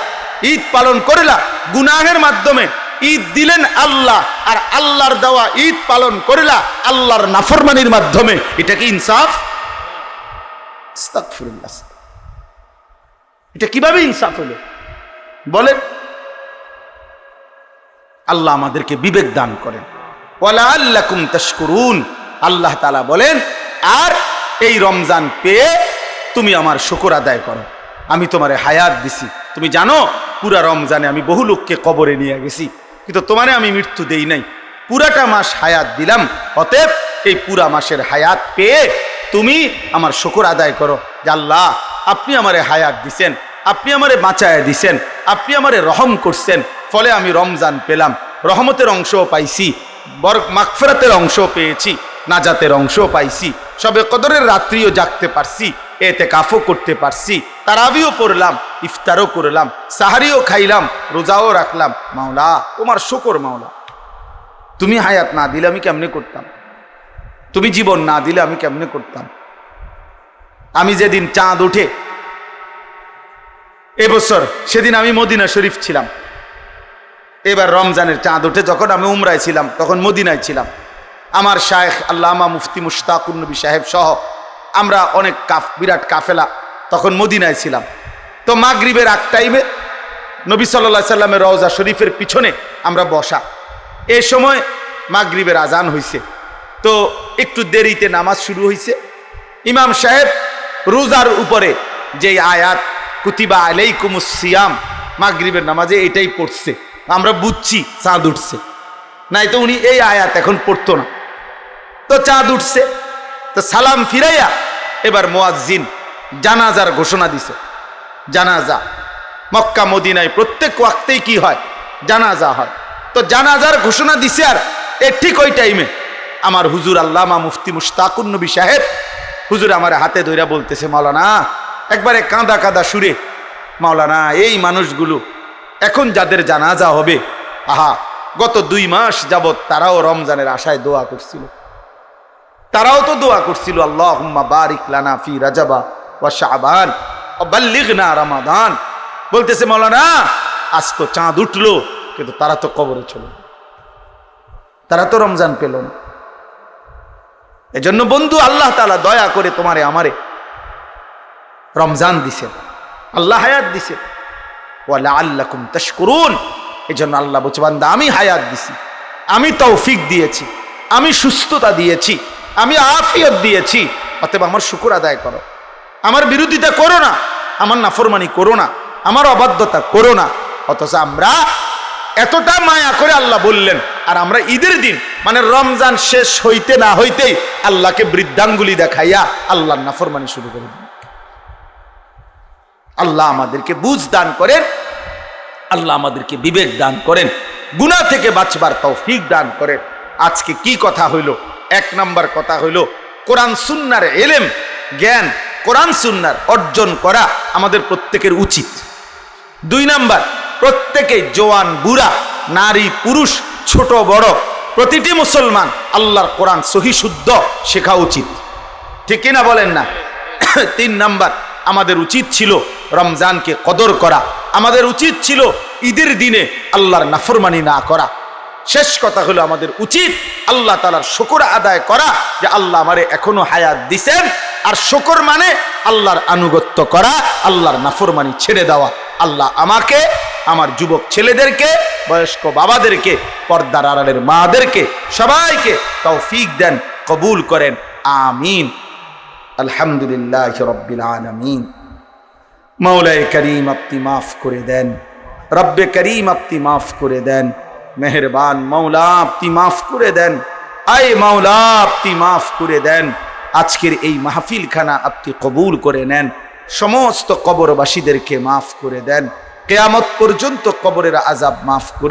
S1: ঈদ পালন করিলা, গুনাহের মাধ্যমে ঈদ দিলেন আল্লাহ, আর আল্লাহর দেওয়া ঈদ পালন করিলা আল্লাহর নাফরমানির মাধ্যমে। এটা কি ইনসাফ? আস্তাগফিরুল্লাহ, এটা কিভাবে ইনসাফ হলো বলেন? আল্লাহ আমাদেরকে বিবেক দান করেন। ওয়ালাআল্লাকুম তাশকুরুন, আল্লাহ তাআলা বলেন, আর এই রমজান পেয়ে তুমি আমার শুকর আদায় করো। আমি তোমারে হায়াত দিছি, তুমি জানো পুরা রমজানে আমি বহু লোককে কবরে নিয়ে গেছি, কিন্তু তোমারে আমি মৃত্যু দেই নাই, পুরাটা মাস হায়াত দিলাম। অতএব এই পুরা মাসের হায়াত পেয়ে তুমি আমার শুকর আদায় করো যে আল্লাহ আপনি আমারে হায়াত দিছেন, আপনি আমারে বাঁচায় দিছেন, আপনি আমারে রহম করছেন, ফলে আমি রমজান পেলাম, রহমতের অংশও পাইছি, মাগফিরাতের অংশও পেয়েছি, নাজাতের অংশও পাইছি, শবে কদরের রাত্রিও জাগতে পারছি, এতেকাফও করতে পারছি, তারাবিও পড়লাম, ইফতারও করলাম, সাহারিও খাইলাম, রোজাও রাখলাম। মাওলা তোমার শুকর, মাওলা তুমি হায়াত না দিলে আমি কেমনে করতাম? তুমি জীবন না দিলে আমি কেমনে করতাম? আমি যেদিন চাঁদ উঠে এবছর, সেদিন আমি মদিনা শরীফ ছিলাম। এবার রমজানের চাঁদ উঠে যখন আমি উমরায় ছিলাম, তখন মদিনায় ছিলাম। আমার শায়েখ আল্লামা মুফতি মুশতাকুর নবী সাহেব সহ আমরা অনেক বিরাট কাফেলা তখন মদিনায় ছিলাম। তো মাগরিবের আগ টাইমে নবী সাল্লাল্লাহু আলাইহি সাল্লামের রওজা শরীফের পিছনে আমরা বসা। এই সময় মাগরিবের আজান হইছে, তো একটু দেরিতে নামাজ শুরু হইছে। ইমাম সাহেব রোজার উপরে যে আয়াত কুতিবা আলাইকুমুস সিয়াম, মাগরিবের নামাজে এটাই পড়ছে। আমরা বুঝছি চাঁদ উঠছে, নাই তো উনি এই আয়াত এখন পড়তো না। তো চাঁদ উঠছে, তো সালাম ফিরাইয়া এবার মুয়াজ্জিন জানাজার ঘোষণা দিছে। জানাজা মক্কা মদিনায় প্রত্যেক ওয়াক্তেই কি হয়? জানাজা হয়। তো জানাজার ঘোষণা দিছে, আর ঠিক ওই টাইমে আমার হুজুর আল্লামা মুফতি মুশতাকুন নবী সাহেব হুজুর আমার হাতে ধইরা বলতেছে, মাওলানা, একবারে কাঁদা কাঁদা সুরে, মাওলানা, এই মানুষগুলো এখন যাদের জানাজা হবে, আহা, গত 2 মাস যাবত তারাও রমজানের আশায় দোয়া করছিল, তারাও তো দোয়া করছিল, আল্লাহুম্মা বারিক লানা ফি রাজাবা ওয়া শাবান ওয়া বাল্লিগনা রমাদান। বলতেছে, মাওলানা, আজ তো চাঁদ উঠলো, কিন্তু তারা তো কবরে চলে, তারা তো রমজান পেল না। এজন্য বন্ধু, আল্লাহ তাআলা দয়া করে তোমারে আমারে রমজান দিছে, আল্লাহ হায়াত দিছে, ওয়া লাআল্লাকুম তাশকুরুন। এজন্য আল্লাহ বলছে, বান্দা, আমি হায়াত দিছি, আমি তৌফিক দিয়েছি, আমি সুস্থতা দিয়েছি, আমি আফিয়ত দিয়েছি, অতএব আমার শুকর আদায় করো, আমার বিরোধিতা করো না, আমার নাফরমানি করো না, আমার অবাধ্যতা করো না। অথচ আমরা এতটা মায়া করে আল্লাহ বললেন, আর আমরা ঈদের দিন মানে রমজান শেষ হইতে না হইতেই আল্লাহকে বৃদ্ধাঙ্গুলি দেখাইয়া আল্লাহর নাফরমানি শুরু করে দিন। আল্লাহ আমাদেরকে বুঝ দান করেন, আল্লাহ আমাদেরকে বিবেক দান করেন, গুনাহ থেকে বাঁচবার তৌফিক দান করেন। আজকে কি কথা হইল? 1 নাম্বার কথা হইল, কোরআন সুন্নাহর ইলম, জ্ঞান, কোরআন সুন্নাহর অর্জন করা আমাদের প্রত্যেকের উচিত। 2 নাম্বার, প্রত্যেকেই জওয়ান বুড়া, নারী পুরুষ, ছোট বড়, প্রতিটি মুসলমান আল্লাহর কোরআন সহি শুদ্ধ শেখা উচিত, ঠিক কিনা বলেন না? 3 নাম্বার, আমাদের উচিত ছিল রমজানকে কদর করা, আমাদের উচিত ছিল ঈদের দিনে আল্লাহর নাফরমানি না করা। শেষ কথা হলো, আমাদের উচিত আল্লাহ তাআলার শুকর আদায় করা, যে আল্লাহ আমারে এখনো হায়াত দিছেন। আর শুকর মানে আল্লাহর আনুগত্য করা, আল্লাহর নাফরমানি ছেড়ে দেওয়া। আল্লাহ আমাকে, আমার যুবক ছেলেদেরকে, বয়স্ক বাবাদেরকে, পর্দার আড়ালের মাদেরকে, সবাইকে তৌফিক দেন, কবুল করেন, আমিন। আলহামদুলিল্লাহি রাব্বিল আলামিন। মাওলায়ে করিম, আপনি মাফ করে দেন, রব্বে করিম আপনি মাফ করে দেন, মেহেরবান মাওলা আপনি মাফ করে দেন, আয় মাওলা আপনি মাফ করে দেন। আজকের এই মাহফিলখানা আপনি কবুল করে নেন, সমস্ত কবরবাসীদেরকে মাফ করে দেন, কিয়ামত পর্যন্ত কবরের আযাব মাফ করে